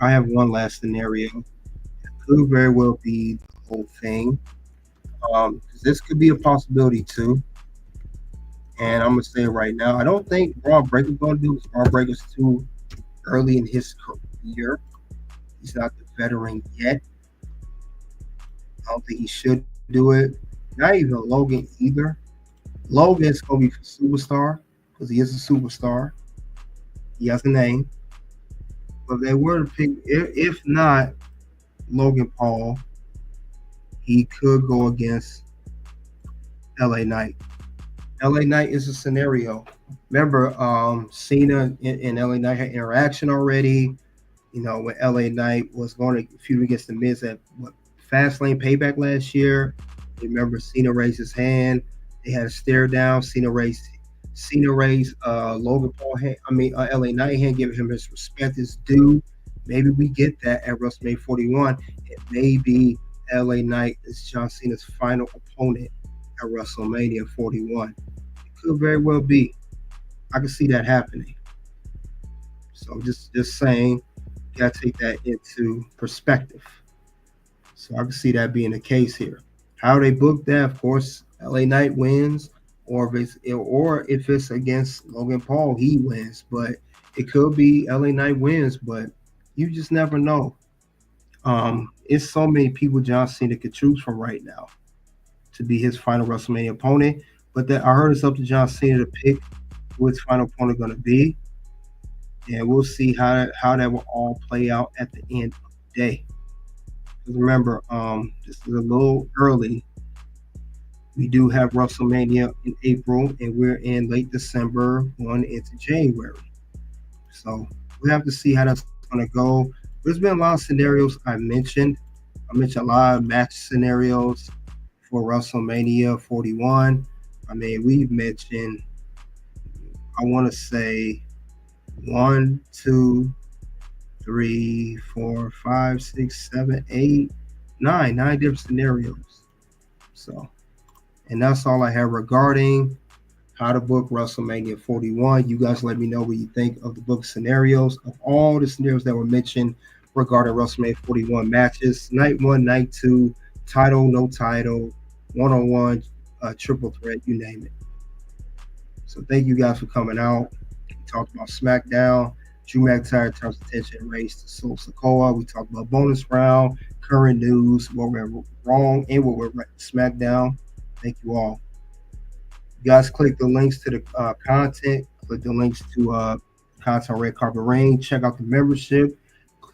I have one last scenario. It could very well be the whole thing. This could be a possibility too. And I'm gonna say it right now. I don't think Braun Breaker's gonna do it. Braun Breaker's too early in his career. He's not the veteran yet. I don't think he should do it. Not even Logan either. Logan's gonna be superstar because he is a superstar. He has a name. But if they were to pick, if not Logan Paul, he could go against LA Knight. LA Knight is a scenario. Remember, Cena and LA Knight had interaction already. When LA Knight was going to feud against the Miz at Fastlane Payback last year. Remember, Cena raised his hand. They had a stare down. Cena raised Logan Paul hand. LA Knight hand, giving him his respect, his due. Maybe we get that at WrestleMania 41. It may be LA Knight is John Cena's final opponent at WrestleMania 41. It could very well be. I can see that happening. So just saying, you gotta take that into perspective. So I can see that being the case here. How they book that, of course, LA Knight wins, or if it's against Logan Paul, he wins. But it could be LA Knight wins, but you just never know. It's so many people John Cena could choose from right now to be his final WrestleMania opponent. But I heard it's up to John Cena to pick who his final opponent going to be. And we'll see how that will all play out at the end of the day. remember, this is a little early. We do have WrestleMania in April, and we're in late December, going into January. So we have to see how that's going to go. There's been a lot of scenarios I mentioned. I mentioned a lot of match scenarios for WrestleMania 41. I mean, we've mentioned, I want to say 1, 2, 3, 4, 5, 6, 7, 8, 9 different scenarios. So, and that's all I have regarding how to book WrestleMania 41. You guys let me know what you think of the book scenarios, of all the scenarios that were mentioned regarding WrestleMania 41 matches. Night 1, night 2, title, no title, one-on-one, triple threat, you name it. So thank you guys for coming out. We talked about SmackDown, Drew McIntyre turns attention race to Solo Sikoa. We talked about bonus round, current news, what went wrong, and what went right to SmackDown. Thank you all. You guys click the links to the content, click the links to content Red Carpet Ring, check out the membership,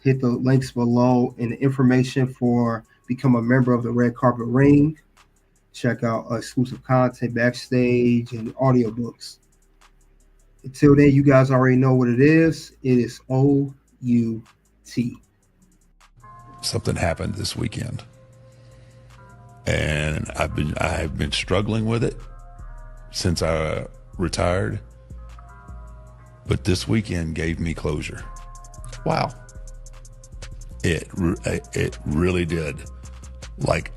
hit the links below and the information for become a member of the Red Carpet Ring. Check out exclusive content, backstage, and audiobooks. Until then, you guys already know what it is. It is OUT. Something happened this weekend, and I have been struggling with it since I retired. But this weekend gave me closure. Wow. It really did. Like,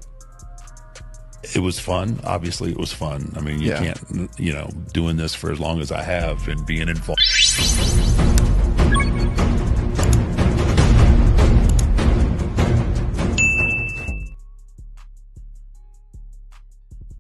it was fun. Obviously, it was fun. I mean, you can't, doing this for as long as I have and being involved.